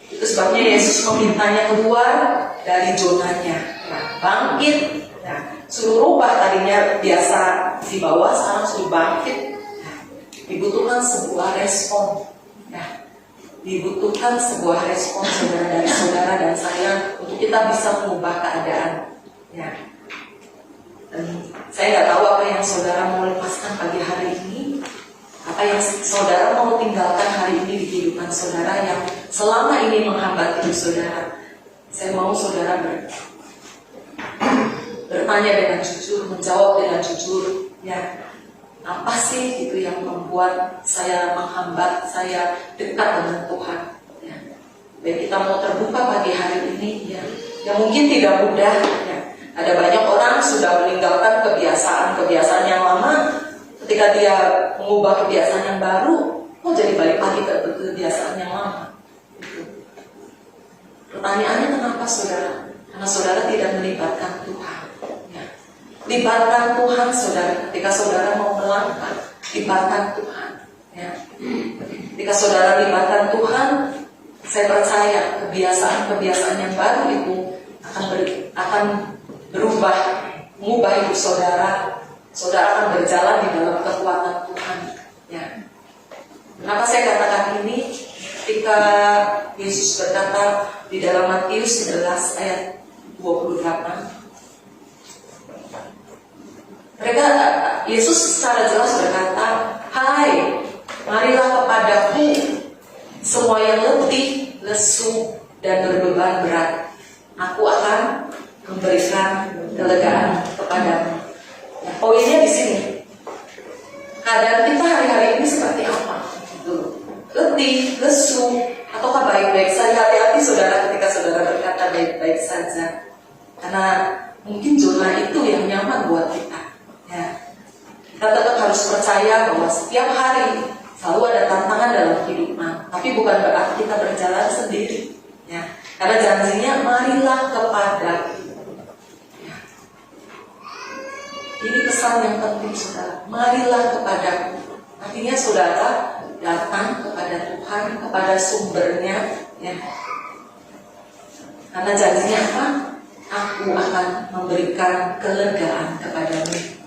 Itu sebabnya Yesus memintanya keluar dari zonanya. Nah, bangkit. Nah, suruh rubah tadinya biasa di bawah, sekarang suruh bangkit. Nah, dibutuhkan sebuah respon. Nah, dibutuhkan sebuah respon saudara dari saudara dan saya untuk kita bisa mengubah keadaan. Ya. Dan saya nggak tahu apa yang saudara mau lepaskan pagi hari ini, apa yang saudara mau tinggalkan hari ini di kehidupan saudara yang selama ini menghambat hidup saudara. Saya mau saudara bertanya dengan jujur, menjawab dengan jujur. Ya, apa sih itu yang membuat saya menghambat, saya dekat dengan Tuhan? Ya. Dan kita mau terbuka pagi hari ini, ya mungkin tidak mudah. Ya. Ada banyak orang sudah meninggalkan kebiasaan yang lama. Ketika dia mengubah kebiasaan yang baru, kok jadi balik lagi ke kebiasaan yang lama? Gitu. Pertanyaannya kenapa saudara? Karena saudara tidak melibatkan Tuhan. Ya. Libatkan Tuhan saudara. Ketika saudara mau melangkah, libatkan Tuhan. Ya. Ketika saudara libatkan Tuhan, Saya percaya kebiasaan-kebiasaan yang baru itu akan berubah, mengubah hidup saudara. Saudara akan berjalan di dalam kekuatan Tuhan. Ya. Kenapa saya katakan ini? Ketika Yesus berkata di dalam Matius 11 ayat 28, Yesus secara jelas berkata, "Hai, marilah kepadaku semua yang letih, lesu, dan berbeban berat. Aku akan memberikan kelegaan kepadamu." Nah, poinnya di sini. Keadaan kita hari-hari ini seperti apa? Letih, lesu, ataukah baik-baik saja? Hati-hati saudara ketika saudara berkata baik-baik saja, karena mungkin zona itu yang nyaman buat kita. Ya. Kita tetap harus percaya bahwa setiap hari selalu ada tantangan dalam kehidupan, tapi bukan berarti kita berjalan sendiri. Ya. Karena janjinya marilah kepadaku. Ya. Ini pesan yang penting saudara. Marilah kepadaku. Artinya saudara datang kepada Tuhan, kepada sumbernya, ya. Karena janjinya apa? Aku akan memberikan kelegaan kepadamu.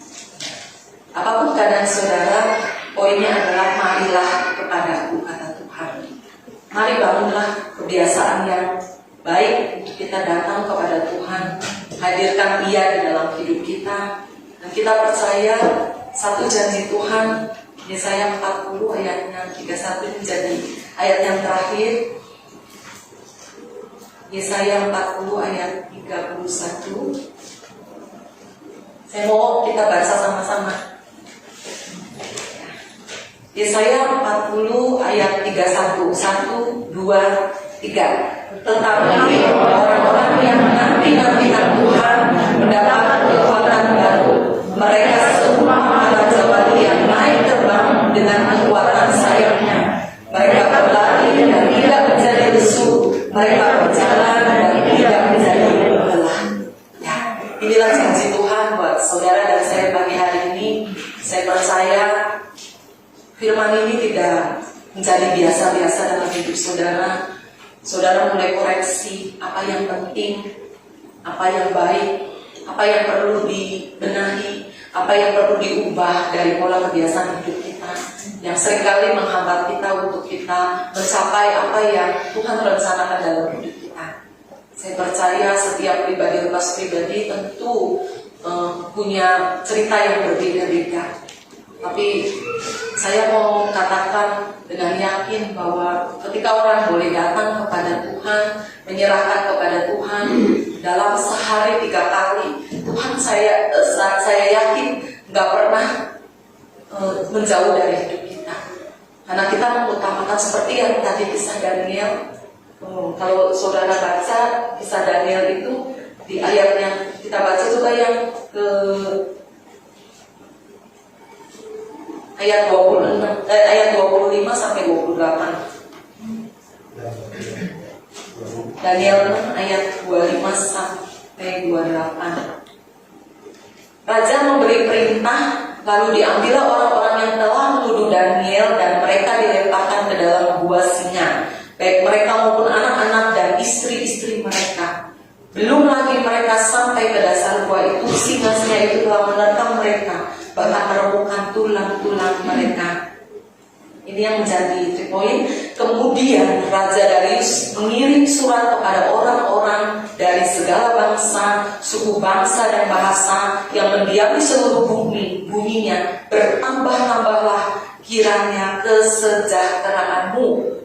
Apapun keadaan saudara, poinnya adalah marilah kepadaku, kata Tuhan. Mari bangunlah kebiasaan yang baik untuk kita datang kepada Tuhan, hadirkan Dia di dalam hidup kita, dan kita percaya satu janji Tuhan. Yesaya 40 ayatnya 31 menjadi ayat yang terakhir. Yesaya 40 ayat 31. Saya mau kita baca sama-sama. Yesaya 40 ayat 31. 1, 2, 3. Tetapi orang-orang yang menanti-nantikan Tuhan mendapat kekuatan baru. Mereka semua raja-wali yang naik terbang dengan kekuatan sayapnya. Mereka berlari dan tidak menjadi lesu. Mereka berjalan dan tidak menjadi lelah. Ya, inilah janji Tuhan buat saudara dan saya pagi hari ini. Saya percaya firman ini tidak menjadi biasa-biasa dalam hidup saudara. Saudara mulai koreksi apa yang penting, apa yang baik, apa yang perlu dibenahi, apa yang perlu diubah dari pola kebiasaan hidup kita yang seringkali menghambat kita untuk kita mencapai apa yang Tuhan rencanakan dalam hidup kita. Saya percaya setiap pribadi lepas pribadi tentu punya cerita yang berbeda-beda. Tapi saya mau katakan dengan yakin bahwa ketika orang boleh datang kepada Tuhan, menyerahkan kepada Tuhan dalam sehari 3 kali, Tuhan saya yakin nggak pernah menjauh dari hidup kita. Karena kita mengutamakan seperti yang tadi kisah Daniel. Kalau saudara baca kisah Daniel itu di ayat yang kita baca juga yang ke ayat 25 sampai 28. Daniel 6 ayat 25 sampai 28. Raja memberi perintah, lalu diambillah orang-orang yang telah menuduh Daniel dan mereka dilemparkan ke dalam gua singa, baik mereka maupun anak-anak dan istri-istri mereka. Belum lagi mereka sampai ke dasar gua itu, singa-singa itu telah menerkam mereka, bahkan meremukkan tulang-tulang mereka. Ini yang menjadi poin. Kemudian Raja Darius mengirim surat kepada orang-orang dari segala bangsa, suku bangsa dan bahasa yang mendiami seluruh bumi. Bunyinya, bertambah-tambahlah kiranya kesejahteraanmu.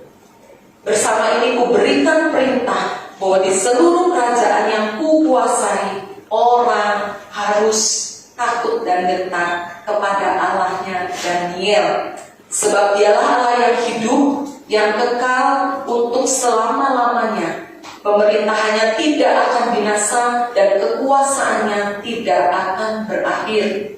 Bersama ini kuberikan perintah bahwa di seluruh kerajaan yang kukuasai, orang harus takut dan gentar kepada Allahnya Daniel. Sebab dialah Allah yang hidup, yang kekal untuk selama-lamanya. Pemerintahannya tidak akan binasa dan kekuasaannya tidak akan berakhir.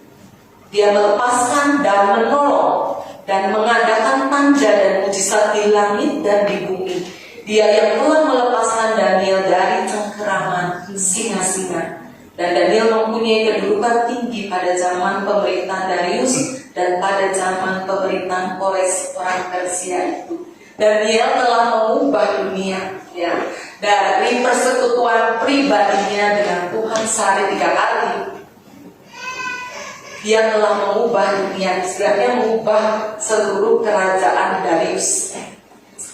Dia melepaskan dan menolong dan mengadakan tanda dan mujizat di langit dan di bumi. Dia yang telah melepaskan Daniel dari cengkeraman singa-singa. Dan Daniel mempunyai kedudukan tinggi pada zaman pemerintahan Darius dan pada zaman pemerintahan Kores orang Persia itu. Daniel telah mengubah dunia, ya, dari persekutuan pribadinya dengan Tuhan sehari 3 kali. Dia telah mengubah dunia, istilahnya mengubah seluruh kerajaan Darius.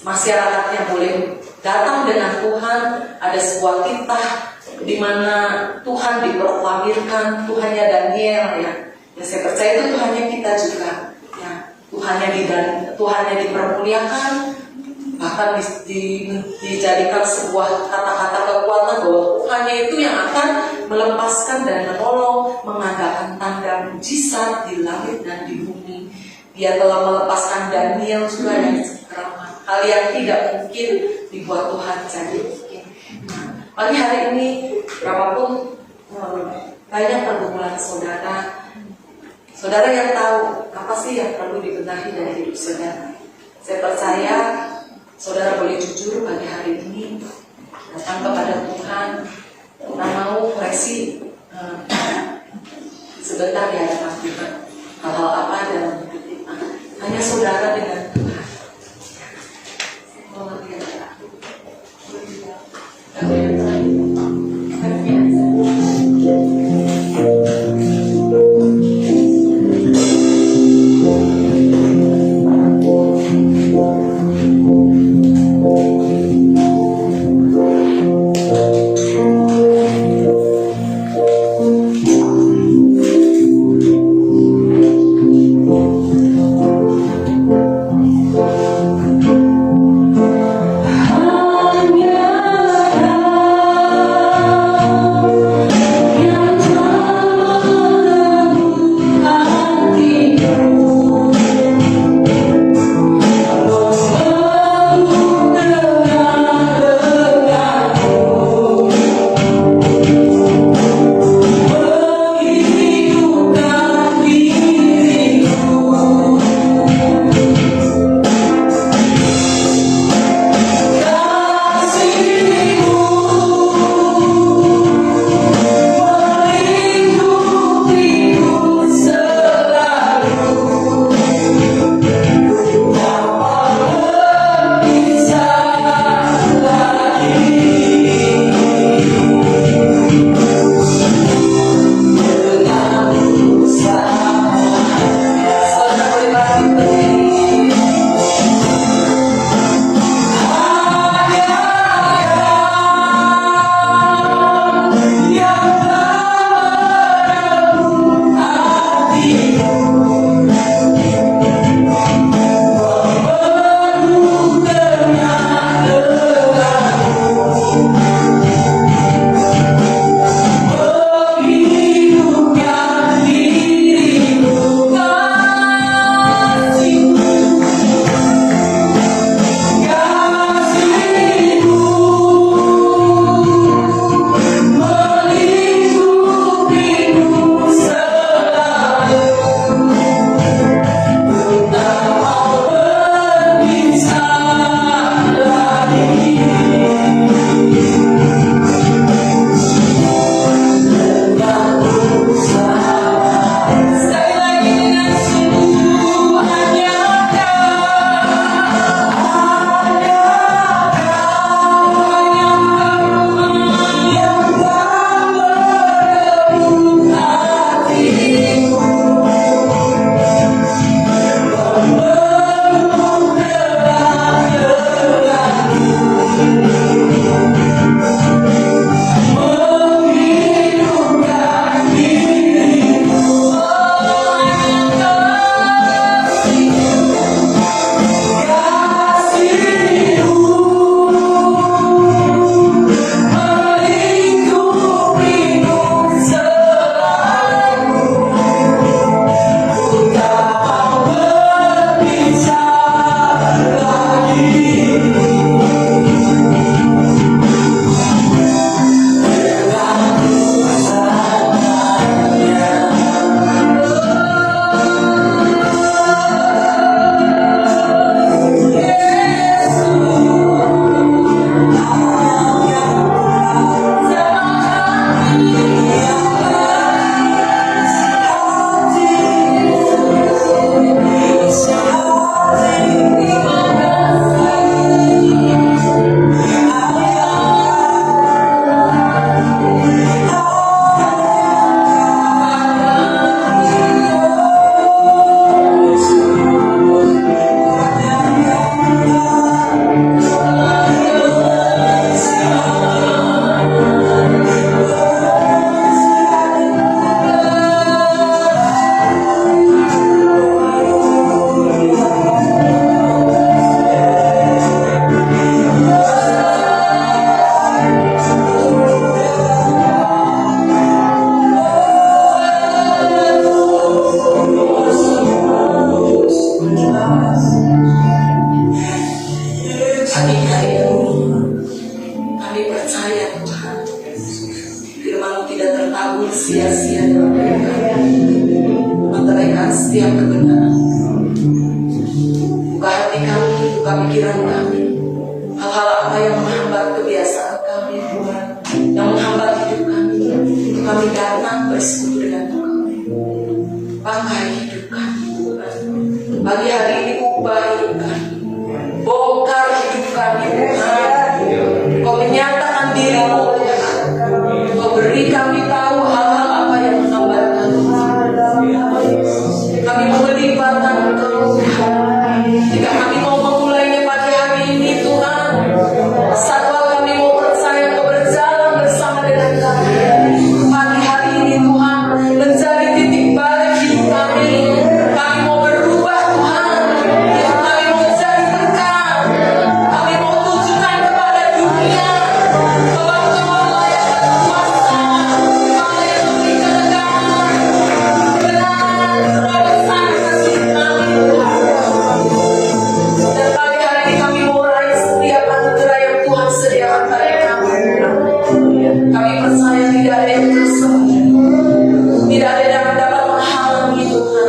Masyarakatnya boleh datang dengan Tuhan, ada sebuah titah di mana Tuhan diproklamirkan, Tuhannya Daniel, ya. Ya, saya percaya itu Tuhannya kita juga, ya. Tuhannya dipermuliakan, bahkan dijadikan sebuah kata-kata kekuatan bahwa Tuhannya itu yang akan melepaskan dan menolong, mengadakan tanda mujizat di langit dan di bumi. Dia telah melepaskan Daniel juga dari kekeraman, hal yang tidak mungkin dibuat Tuhan jadi mungkin. Nah, pagi hari ini berapapun banyak pergumulan saudara yang tahu apa sih yang perlu dibenahi dari hidup saudara. Saya percaya saudara boleh jujur pagi hari ini datang kepada Tuhan, kita mau koreksi sebentar di hadapan Tuhan. Hal-hal apa dalam hidup kita, hanya saudara dengan Tuhan. Pagi hari ini kami percaya Tuhan, firman-Mu tidak tertabur sia-sia dalam hidup kami. Meteraikan setiap kebenaran. Buka hati kami, buka pikiran kami. Hal-hal apa yang menghambat kebiasaan kami, Tuhan, yang menghambat hidup kami, untuk kami datang bersekutu dengan Tuhan. Pakai hidup kami, Tuhan. Pagi hari ini ubah hidup kami. Bongkar hidup kami, Tuhan. Kau menyatakan diri-Mu, Tuhan. Kau beri kami tahu hal-hal apa yang menghambat kami. Kami mau melibatkan Engkau, Tuhan. Jika kami mau memulainya pagi hari ini, Tuhan, satwa kami mau percaya Kau berjalan bersama dengan kami. Pagi hari ini, Tuhan, menjadi titik balik hidup kami. Kami mau berubah, Tuhan. Hidup kami mau menjadi terang. Kami mau tunjukkan kepada dunia bahwa Engkau layak berkuasa, Engkau layak memberi ketegangan, kebenaran, terobosan kasih kami, Tuhan. Dan pagi hari ini kami mau raih setiap anugerah yang Tuhan sediakan pada kami. Kami percaya tidak ada yang tersembunyi, tidak ada yang dapat menghalangi Tuhan.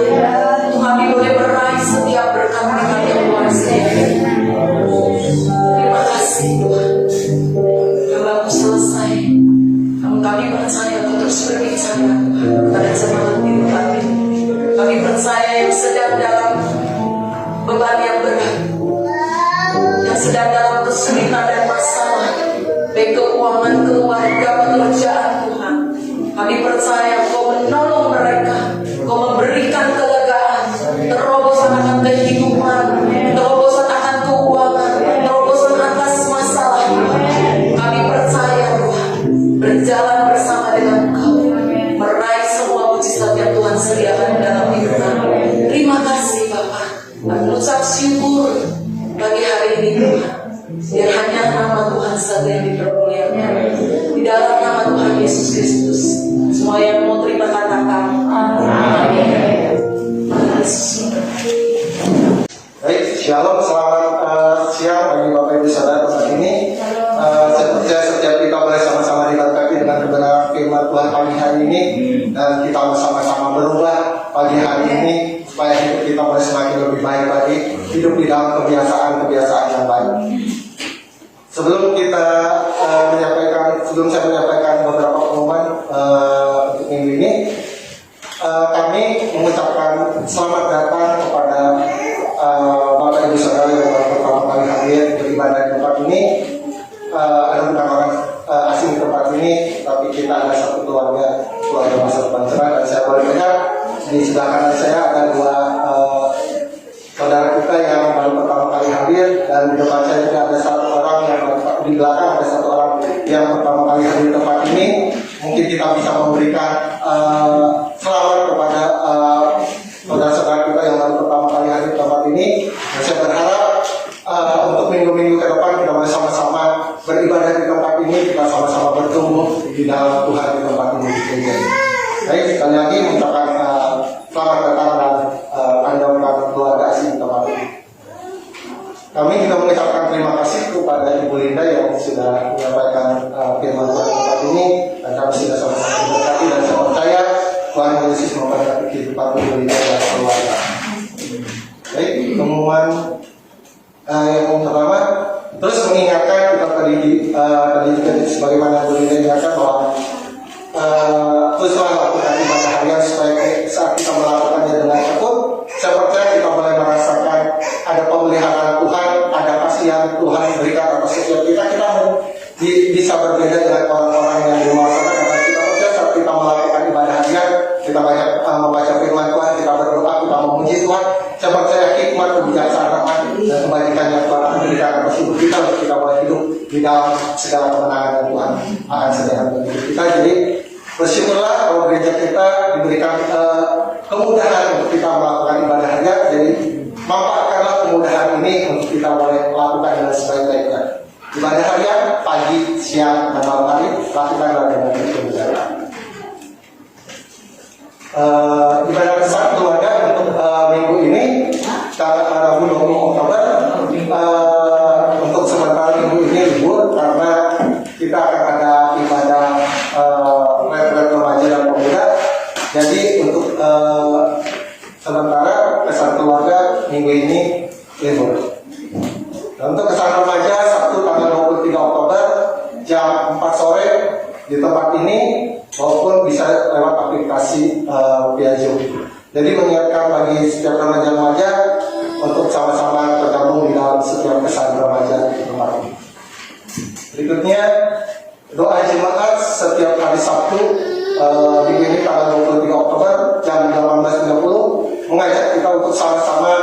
Untuk kami boleh meraih setiap berkat-berkat yang Tuhan sediakan. Terima kasih Tuhan. Hambamu selesai. Namun kami percaya Kau terus berbicara Tuhan pada jemaat hidup kami. Kami percaya yang sedang dalam beban yang berat, yang sedang dalam kesulitan dan masalah, baik keuangan, keluarga, pekerjaan, Tuhan. Kami percaya Kau menolong mereka, Kau memberikan kelegaan, terobosan akan kehidupan, terobosan akan keuangan, terobosan atas masalah, Tuhan. Kami percaya Tuhan, berjalan bersama dengan Kau, meraih semua mujizat yang Tuhan sediakan dalam hidup kami. Terima kasih Bapa. Kami mengucap syukur bagi hari ini Tuhan. Biar hanya nama Tuhan saja yang dipermuliakan. Di dalam nama Tuhan Yesus Kristus. Semua yang mau terima katakan amin. Yesus. Baik, shalom, selamat siang bagi Bapak Ibu Saudara saat ini. Saya percaya setiap kita boleh sama-sama dilengkapi dengan kebenaran firman Tuhan pagi hari ini, dan kita bersama-sama berubah pagi hari ini supaya hidup kita boleh semakin lebih baik lagi, hidup di dalam kebiasaan-kebiasaan yang baik. Sebelum saya menyampaikan beberapa pengumuman untuk minggu ini, kami mengucapkan selamat datang kepada Bapak Ibu Saudara yang baru pertama kali hadir beribadah di tempat ini. Ada bukan orang asing di tempat ini, tapi kita ada satu keluarga masa depan cerah. Dan saya boleh lihat di sebelah kanan saya ada dua saudara kita yang baru pertama kali hadir, dan di depan saya juga ada satu orang yang di belakang ada satu orang yang pertama kali hadir di tempat ini. Mungkin kita bisa memberikan selamat kepada saudara-saudara kita yang baru pertama kali hadir di tempat ini. Dan saya berharap untuk minggu-minggu ke depan kita bersama-sama beribadah di tempat ini, kita sama-sama bertumbuh di dalam Tuhan di tempat ini. Baik, sekali lagi mengucapkan selamat datang dan Anda bukan keluarga asing di tempat ini. Kami juga mengucapkan terima kasih kepada Ibu Linda yang sudah menyampaikan firman Tuhan di tempat ini, dan kami sudah sama-sama berkati, dan saya percaya Tuhan Yesus memberkati kehidupan Ibu Linda dan keluarga. Baik, pengumuman yang pertama, terus mengingatkan kita tadi juga sebagaimana Bu Linda ingatkan bahwa teruslah lakukan ibadah harian supaya saat kita melakukannya dengan tekun, saya percaya kita mulai merasakan ada pemeliharaan Tuhan, ada kasih yang Tuhan berikan atas setiap kita. Kita bisa berbeda dengan orang-orang yang di luar sana, karena kita percaya saat kita melakukan ibadah harian, kita banyak membaca firman Tuhan, kita berdoa, kita memuji Tuhan. Saya percaya hikmat, kebijaksanaan, dan kebajikan yang Tuhan berikan atas hidup kita untuk kita boleh hidup di dalam segala kemenangan yang Tuhan akan sediakan bagi hidup kita. Jadi bersyukurlah kalau gereja kita diberikan kemudahan untuk kita melakukan ibadah harian. Jadi manfaatkanlah kemudahan ini untuk kita boleh lakukan dengan sebaik-baiknya. Ibadah harian pagi, siang, dan malam hari lakukanlah dengan kemudahan. Ibadah besar keluarga untuk minggu ini tanggal 20 Oktober untuk kita akan ada ibadah retret remaja dan pemuda. Jadi untuk sementara kesan keluarga minggu ini libur. Dan untuk kesan remaja Sabtu tanggal 23 Oktober jam 4 sore di tempat ini maupun bisa lewat aplikasi via Zoom. Jadi mengingatkan bagi setiap remaja-remaja untuk sama-sama tergabung di dalam setiap kesan remaja di tempat ini. Berikutnya doa jemaat setiap hari Sabtu minggu ini tanggal 23 Oktober jam 18.30 mengajak kita untuk sama-sama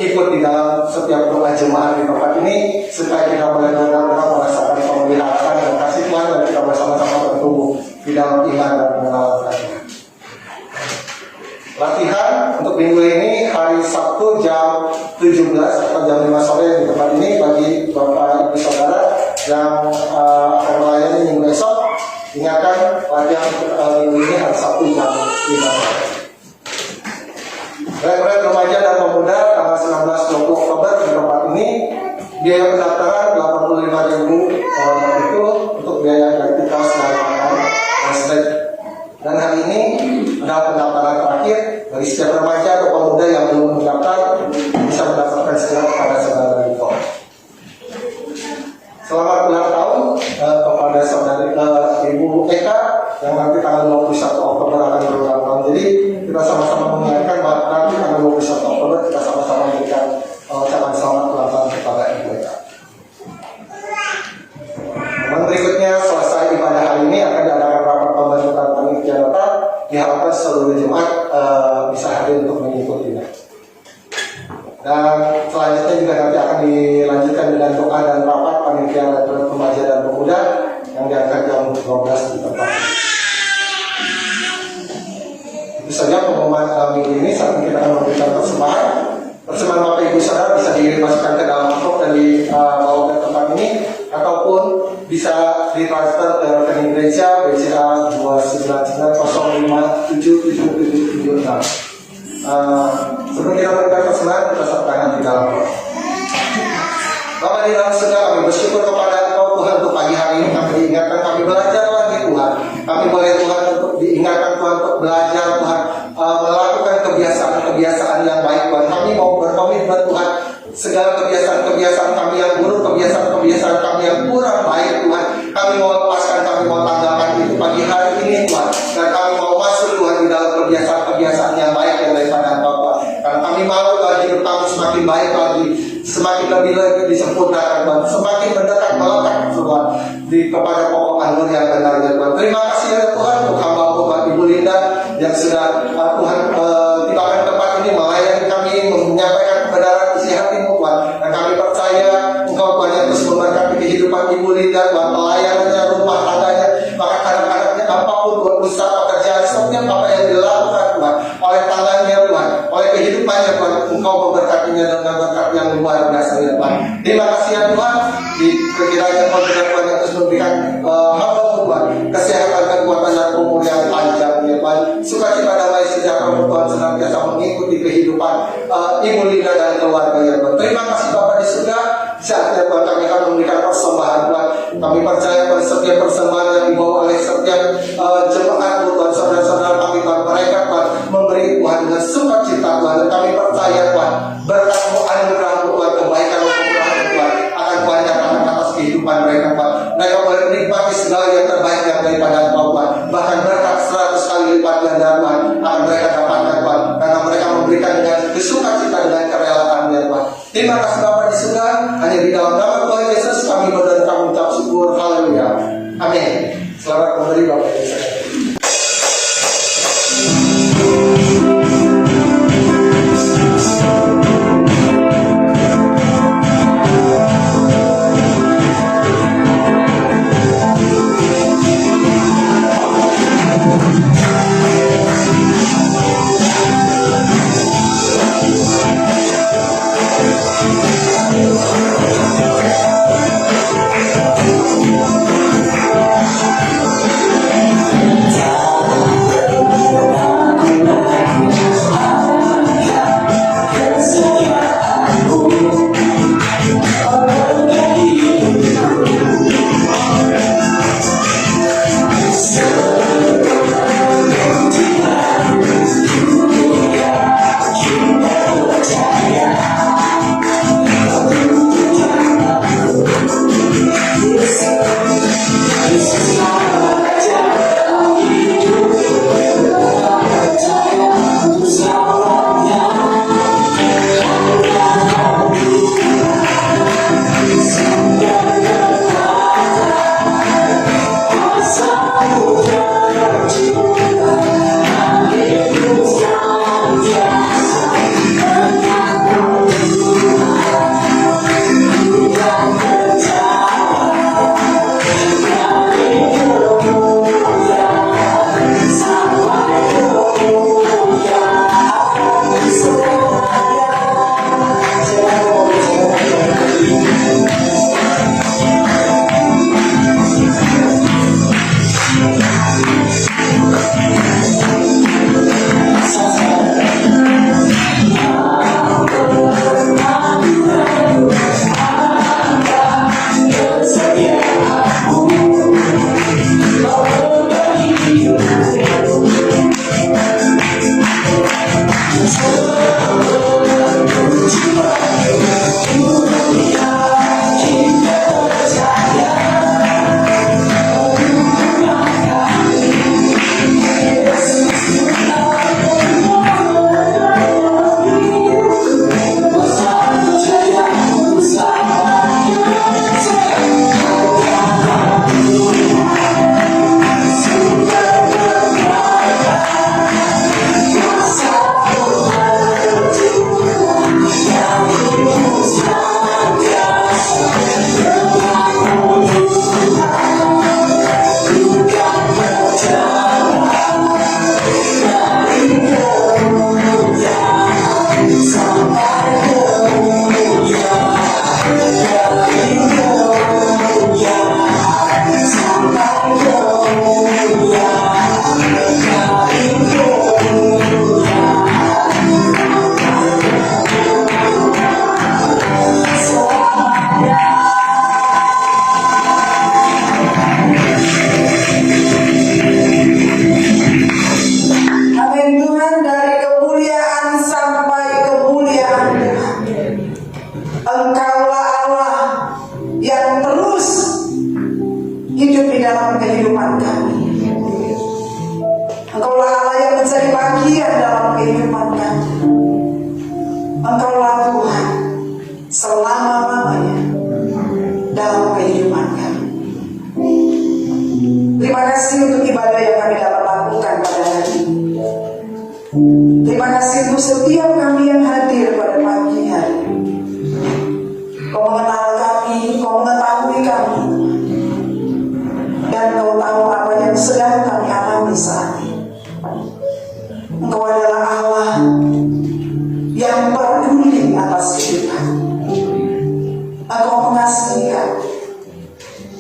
ikut di dalam setiap doa jemaat di tempat ini supaya kita benar-benar merasakan pemeliharaan dan kasih Tuhan dan kita bersama-sama bertumbuh di dalam iman dan pengenalan Tuhan. Latihan untuk minggu ini hari Sabtu jam 17 atau jam 5 sore di tempat ini bagi Bapak Ibu Saudara yang akan melayani minggu esok. Ingatkan latihan minggu ini hari Sabtu jam 5 sore. Retret remaja dan pemuda tanggal 19-20 Oktober di tempat ini biaya pendaftaran 85.000 itu untuk biaya aktivitas dan makan dan snack. Dan hari ini adalah pendaftaran terakhir bagi setiap remaja atau pemuda yang belum mendaftar bisa mendaftarkan segera kepada saudara Riko. Selamat ulang tahun kepada saudari Ibu Eka yang nanti tanggal 21 Oktober akan berulang tahun. Jadi kita sama-sama mengingatkan bahwa nanti tanggal 21 Oktober kita sama-sama memberikan ucapan selamat ulang tahun kepada Ibu Eka. Dan berikutnya selesai ibadah hari ini akan diadakan rapat pembentukan panitia nota. Diharapkan seluruh jemaat bisa hadir untuk mengikutinya. Dan selanjutnya juga nanti akan dilanjutkan dengan doa dan rapat panitia retret remaja dan pemuda yang diangkat jam 12 di tempat ini. Itu saja pengumuman minggu ini. Saat ini kita akan memberikan persembahan. Persembahan Bapak Ibu Saudara bisa dimasukkan ke dalam amplop dan dibawa ke tempat ini, ataupun bisa ditransfer ke rekening gereja BCA 29905777776. Sebelum kita memberikan persembahan, kita sertakan di dalam amplop. Bapak di dalam surga, kami bersyukur kepada Engkau Tuhan untuk pagi hari ini. Kami diingatkan, kami belajar lagi Tuhan. Kami boleh Tuhan untuk diingatkan Tuhan untuk belajar Tuhan melakukan kebiasaan-kebiasaan yang baik Tuhan. Kami mau berkomitmen Tuhan segala kebiasaan-kebiasaan kami yang buruk, kebiasaan-kebiasaan kami yang kurang baik Tuhan. Kami mau lepaskan, kami mau tanggalkan itu pagi hari ini Tuhan. Dan kami mau masuk Tuhan di dalam kebiasaan-kebiasaan yang baik yang daripada Engkau Tuhan. Karena kami mau Tuhan hidup kami semakin baik lagi, semakin lebih disempurnakan Tuhan, semakin mendekat melekat Tuhan di kepada pokok anggur yang benar ya Tuhan. Terima kasih ya Tuhan untuk hamba Tuhan Ibu Linda yang sudah Tuhan tibakan tempat ini melayani kami, menyampaikan kebenaran isi hatimu Tuhan. Dan kami percaya Engkau Tuhan yang terus memberkati kehidupan Ibu Linda Tuhan, pelayanannya, rumah tangganya, bahkan anak-anaknya, apapun Tuhan, usaha pekerjaan setiap apa yang dilakukan Tuhan oleh tangannya Tuhan, oleh kehidupannya Tuhan, Engkau memberkatinya dengan berkat yang luar biasa ya Tuhan. Terima kasih ya Tuhan. Di kiranya Engkau juga Tuhan yang terus memberikan hamba Tuhan kesehatan, kekuatan dan umur yang panjang ya Tuhan. Sukacita damai sejahtera Tuhan senantiasa mengikuti kehidupan Ibu Linda dan keluarga ya Tuhan. Terima kasih Bapak di surga. Saatnya Tuhan kami akan memberikan persembahan Tuhan. Kami percaya pada setiap persembahan yang dibawa oleh setiap jemaat Tuhan, saudara-saudara kami Tuhan, mereka Tuhan memberi Tuhan dengan sukacita Tuhan. Dan kami percaya Tuhan berkat-Mu, anugerah-Mu Tuhan, kebaikan-Mu, kemurahan Tuhan akan Tuhan nyatakan atas kehidupan mereka Tuhan. Mereka boleh menikmati segala yang terbaik yang daripada Engkau Tuhan. Bahkan berkat 100 kali lipat ganda Tuhan akan mereka dapatkan Tuhan, karena mereka memberikan dengan sukacita dengan kerelaan ya Tuhan. Terima kasih Bapak di surga. Hanya di dalam nama Tuhan Yesus kami berdoa dan kami ucap syukur. Haleluya. Amin. Selamat memberi Bapak Yesus. Tak dalam kehidupan kami. Engkaulah Allah yang menjadi bagian dalam kehidupan kami. Engkaulah Tuhan selama-lamanya dalam kehidupan kami. Terima kasih untuk ibadah yang kami dapat lakukan pada hari ini. Terima kasih untuk setiap kami yang hadir pada pagi hari. Kau mengenal kami, Kau mengetahui kami, dan Kau tahu apa yang sedang kami alami saat ini. Engkau adalah Allah yang peduli atas hidup kami. Engkau mengasihi kami.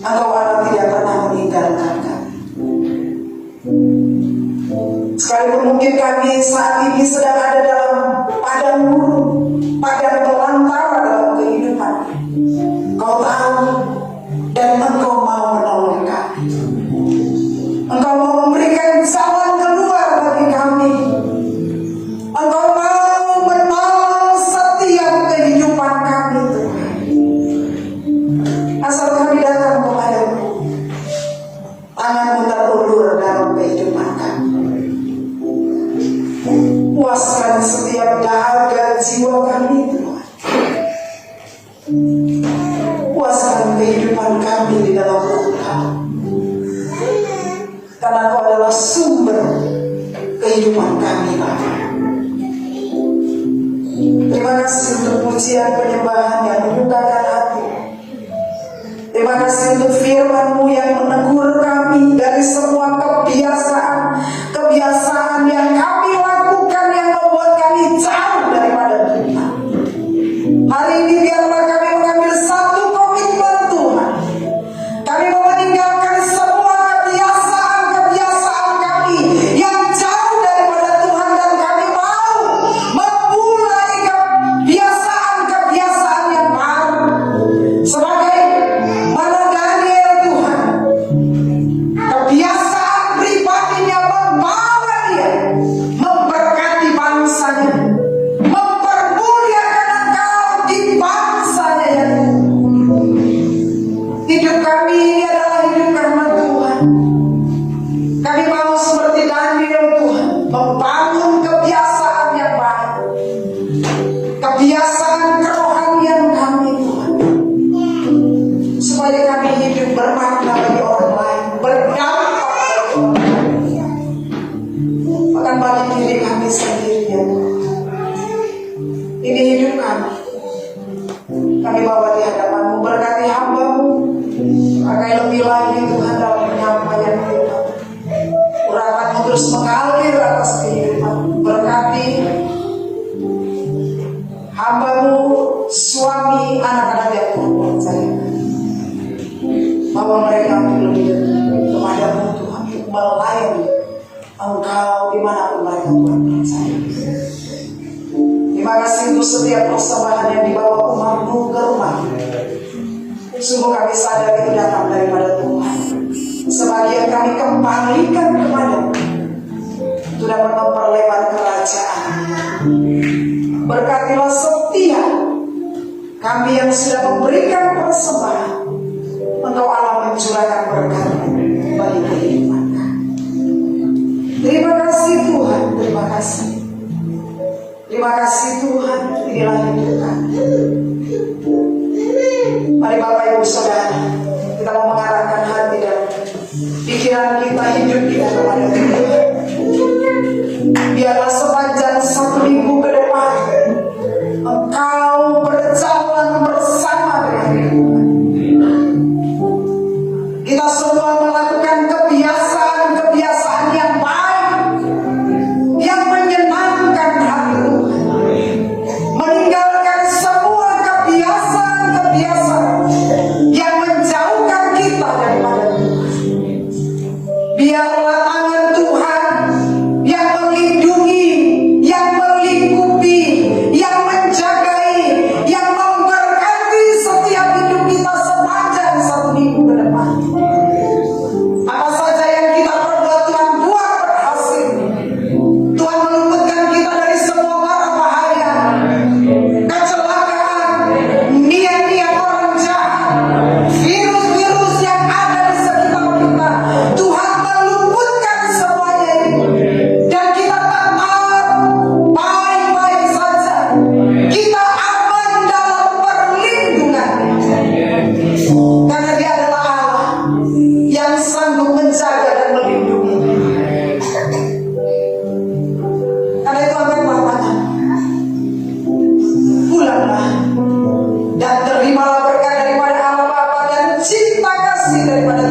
Engkau Allah tidak pernah meninggalkan kami. Sekalipun mungkin kami saat ini sedang ada dalam padang gurun, padang belantara dalam kehidupan, Kau tahu dan Engkau mau menolong kami. Engkau mau memberikan jalan keluar bagi kami. Engkau mau menolong setiap kehidupan kami, Tuhan. Asal kami datang kepadamu, tangan-Mu terulur dalam kehidupan kami. Puaskan setiap dahaga jiwa kami, Tuhan. Puaskan kehidupan kami di dalam Engkau, karena Kau adalah sumber kehidupan kami, Bapa. Terima kasih untuk pujian penyembahan yang membukakan hati. Terima kasih untuk firman-Mu yang menegur kami dari semua kebiasaan yang kami lakukan yang membuat kami jauh daripada Tuhan. Hari ini biarlah kami mengambil satu komitmen, Tuhan. Kami mau meninggalkan semua kebiasaan kami yang jauh daripada Tuhan, dan kami mau memulai kebiasaan yang baru. Sebagai mana Daniel, Tuhan, kebiasaan pribadinya membawa dia memberkati bangsanya, mempermuliakan Engkau di bangsanya, ya Tuhan. Hidup kami ini adalah hidup karena Tuhan. Kami mau seperti Daniel, Tuhan, membangun kebiasaan yang baru, kebiasaan kerohanian kami, Tuhan, supaya kami hidup bermakna bagi orang lain, berdampak bagi orang lain, bahkan bagi diri kami sendiri, ya Tuhan. Ini hidup kami. Kami bawa di hadapan-Mu, berkati hamba-Mu, pakai lebih lagi, Tuhan, dalam penyampaian firman. Urapan-Mu terus mengalir atas kehidupan. Berkati hamba-Mu, suami, anak-anak yang Tuhan percayakan, bahwa mereka lebih dekat kepada-Mu, Tuhan, untuk melayani Engkau dimanapun mereka, Tuhan, percaya. Terima kasih untuk setiap persembahan yang dibawa umat-Mu ke rumah. Sungguh kami sadar itu datang daripada Tuhan. Sebagian kami kembalikan kepada-Mu untuk dapat memperlebar kerajaan. Berkatilah setiap kami yang sudah memberikan persembahan. Engkau Allah mencurahkan berkat bagi kehidupan kami. Terima kasih Tuhan, terima kasih. Terima kasih Tuhan, inilah hidup kami. Mari Bapak Ibu Saudara, kita mau mengarahkan hati dan pikiran kita, hidup kita kepada Tuhan. Biarlah sepanjang 1 minggu ke depan Engkau berjalan bersama dengan Tuhan. Kita semua melakukan kebiasaan yang baik, yang menyenangkan hati Tuhan. Meninggalkan semua kebiasaan yang menjauhkan kita daripada Tuhan. Biarlah tangan Tuhan yang melindungi kasih daripada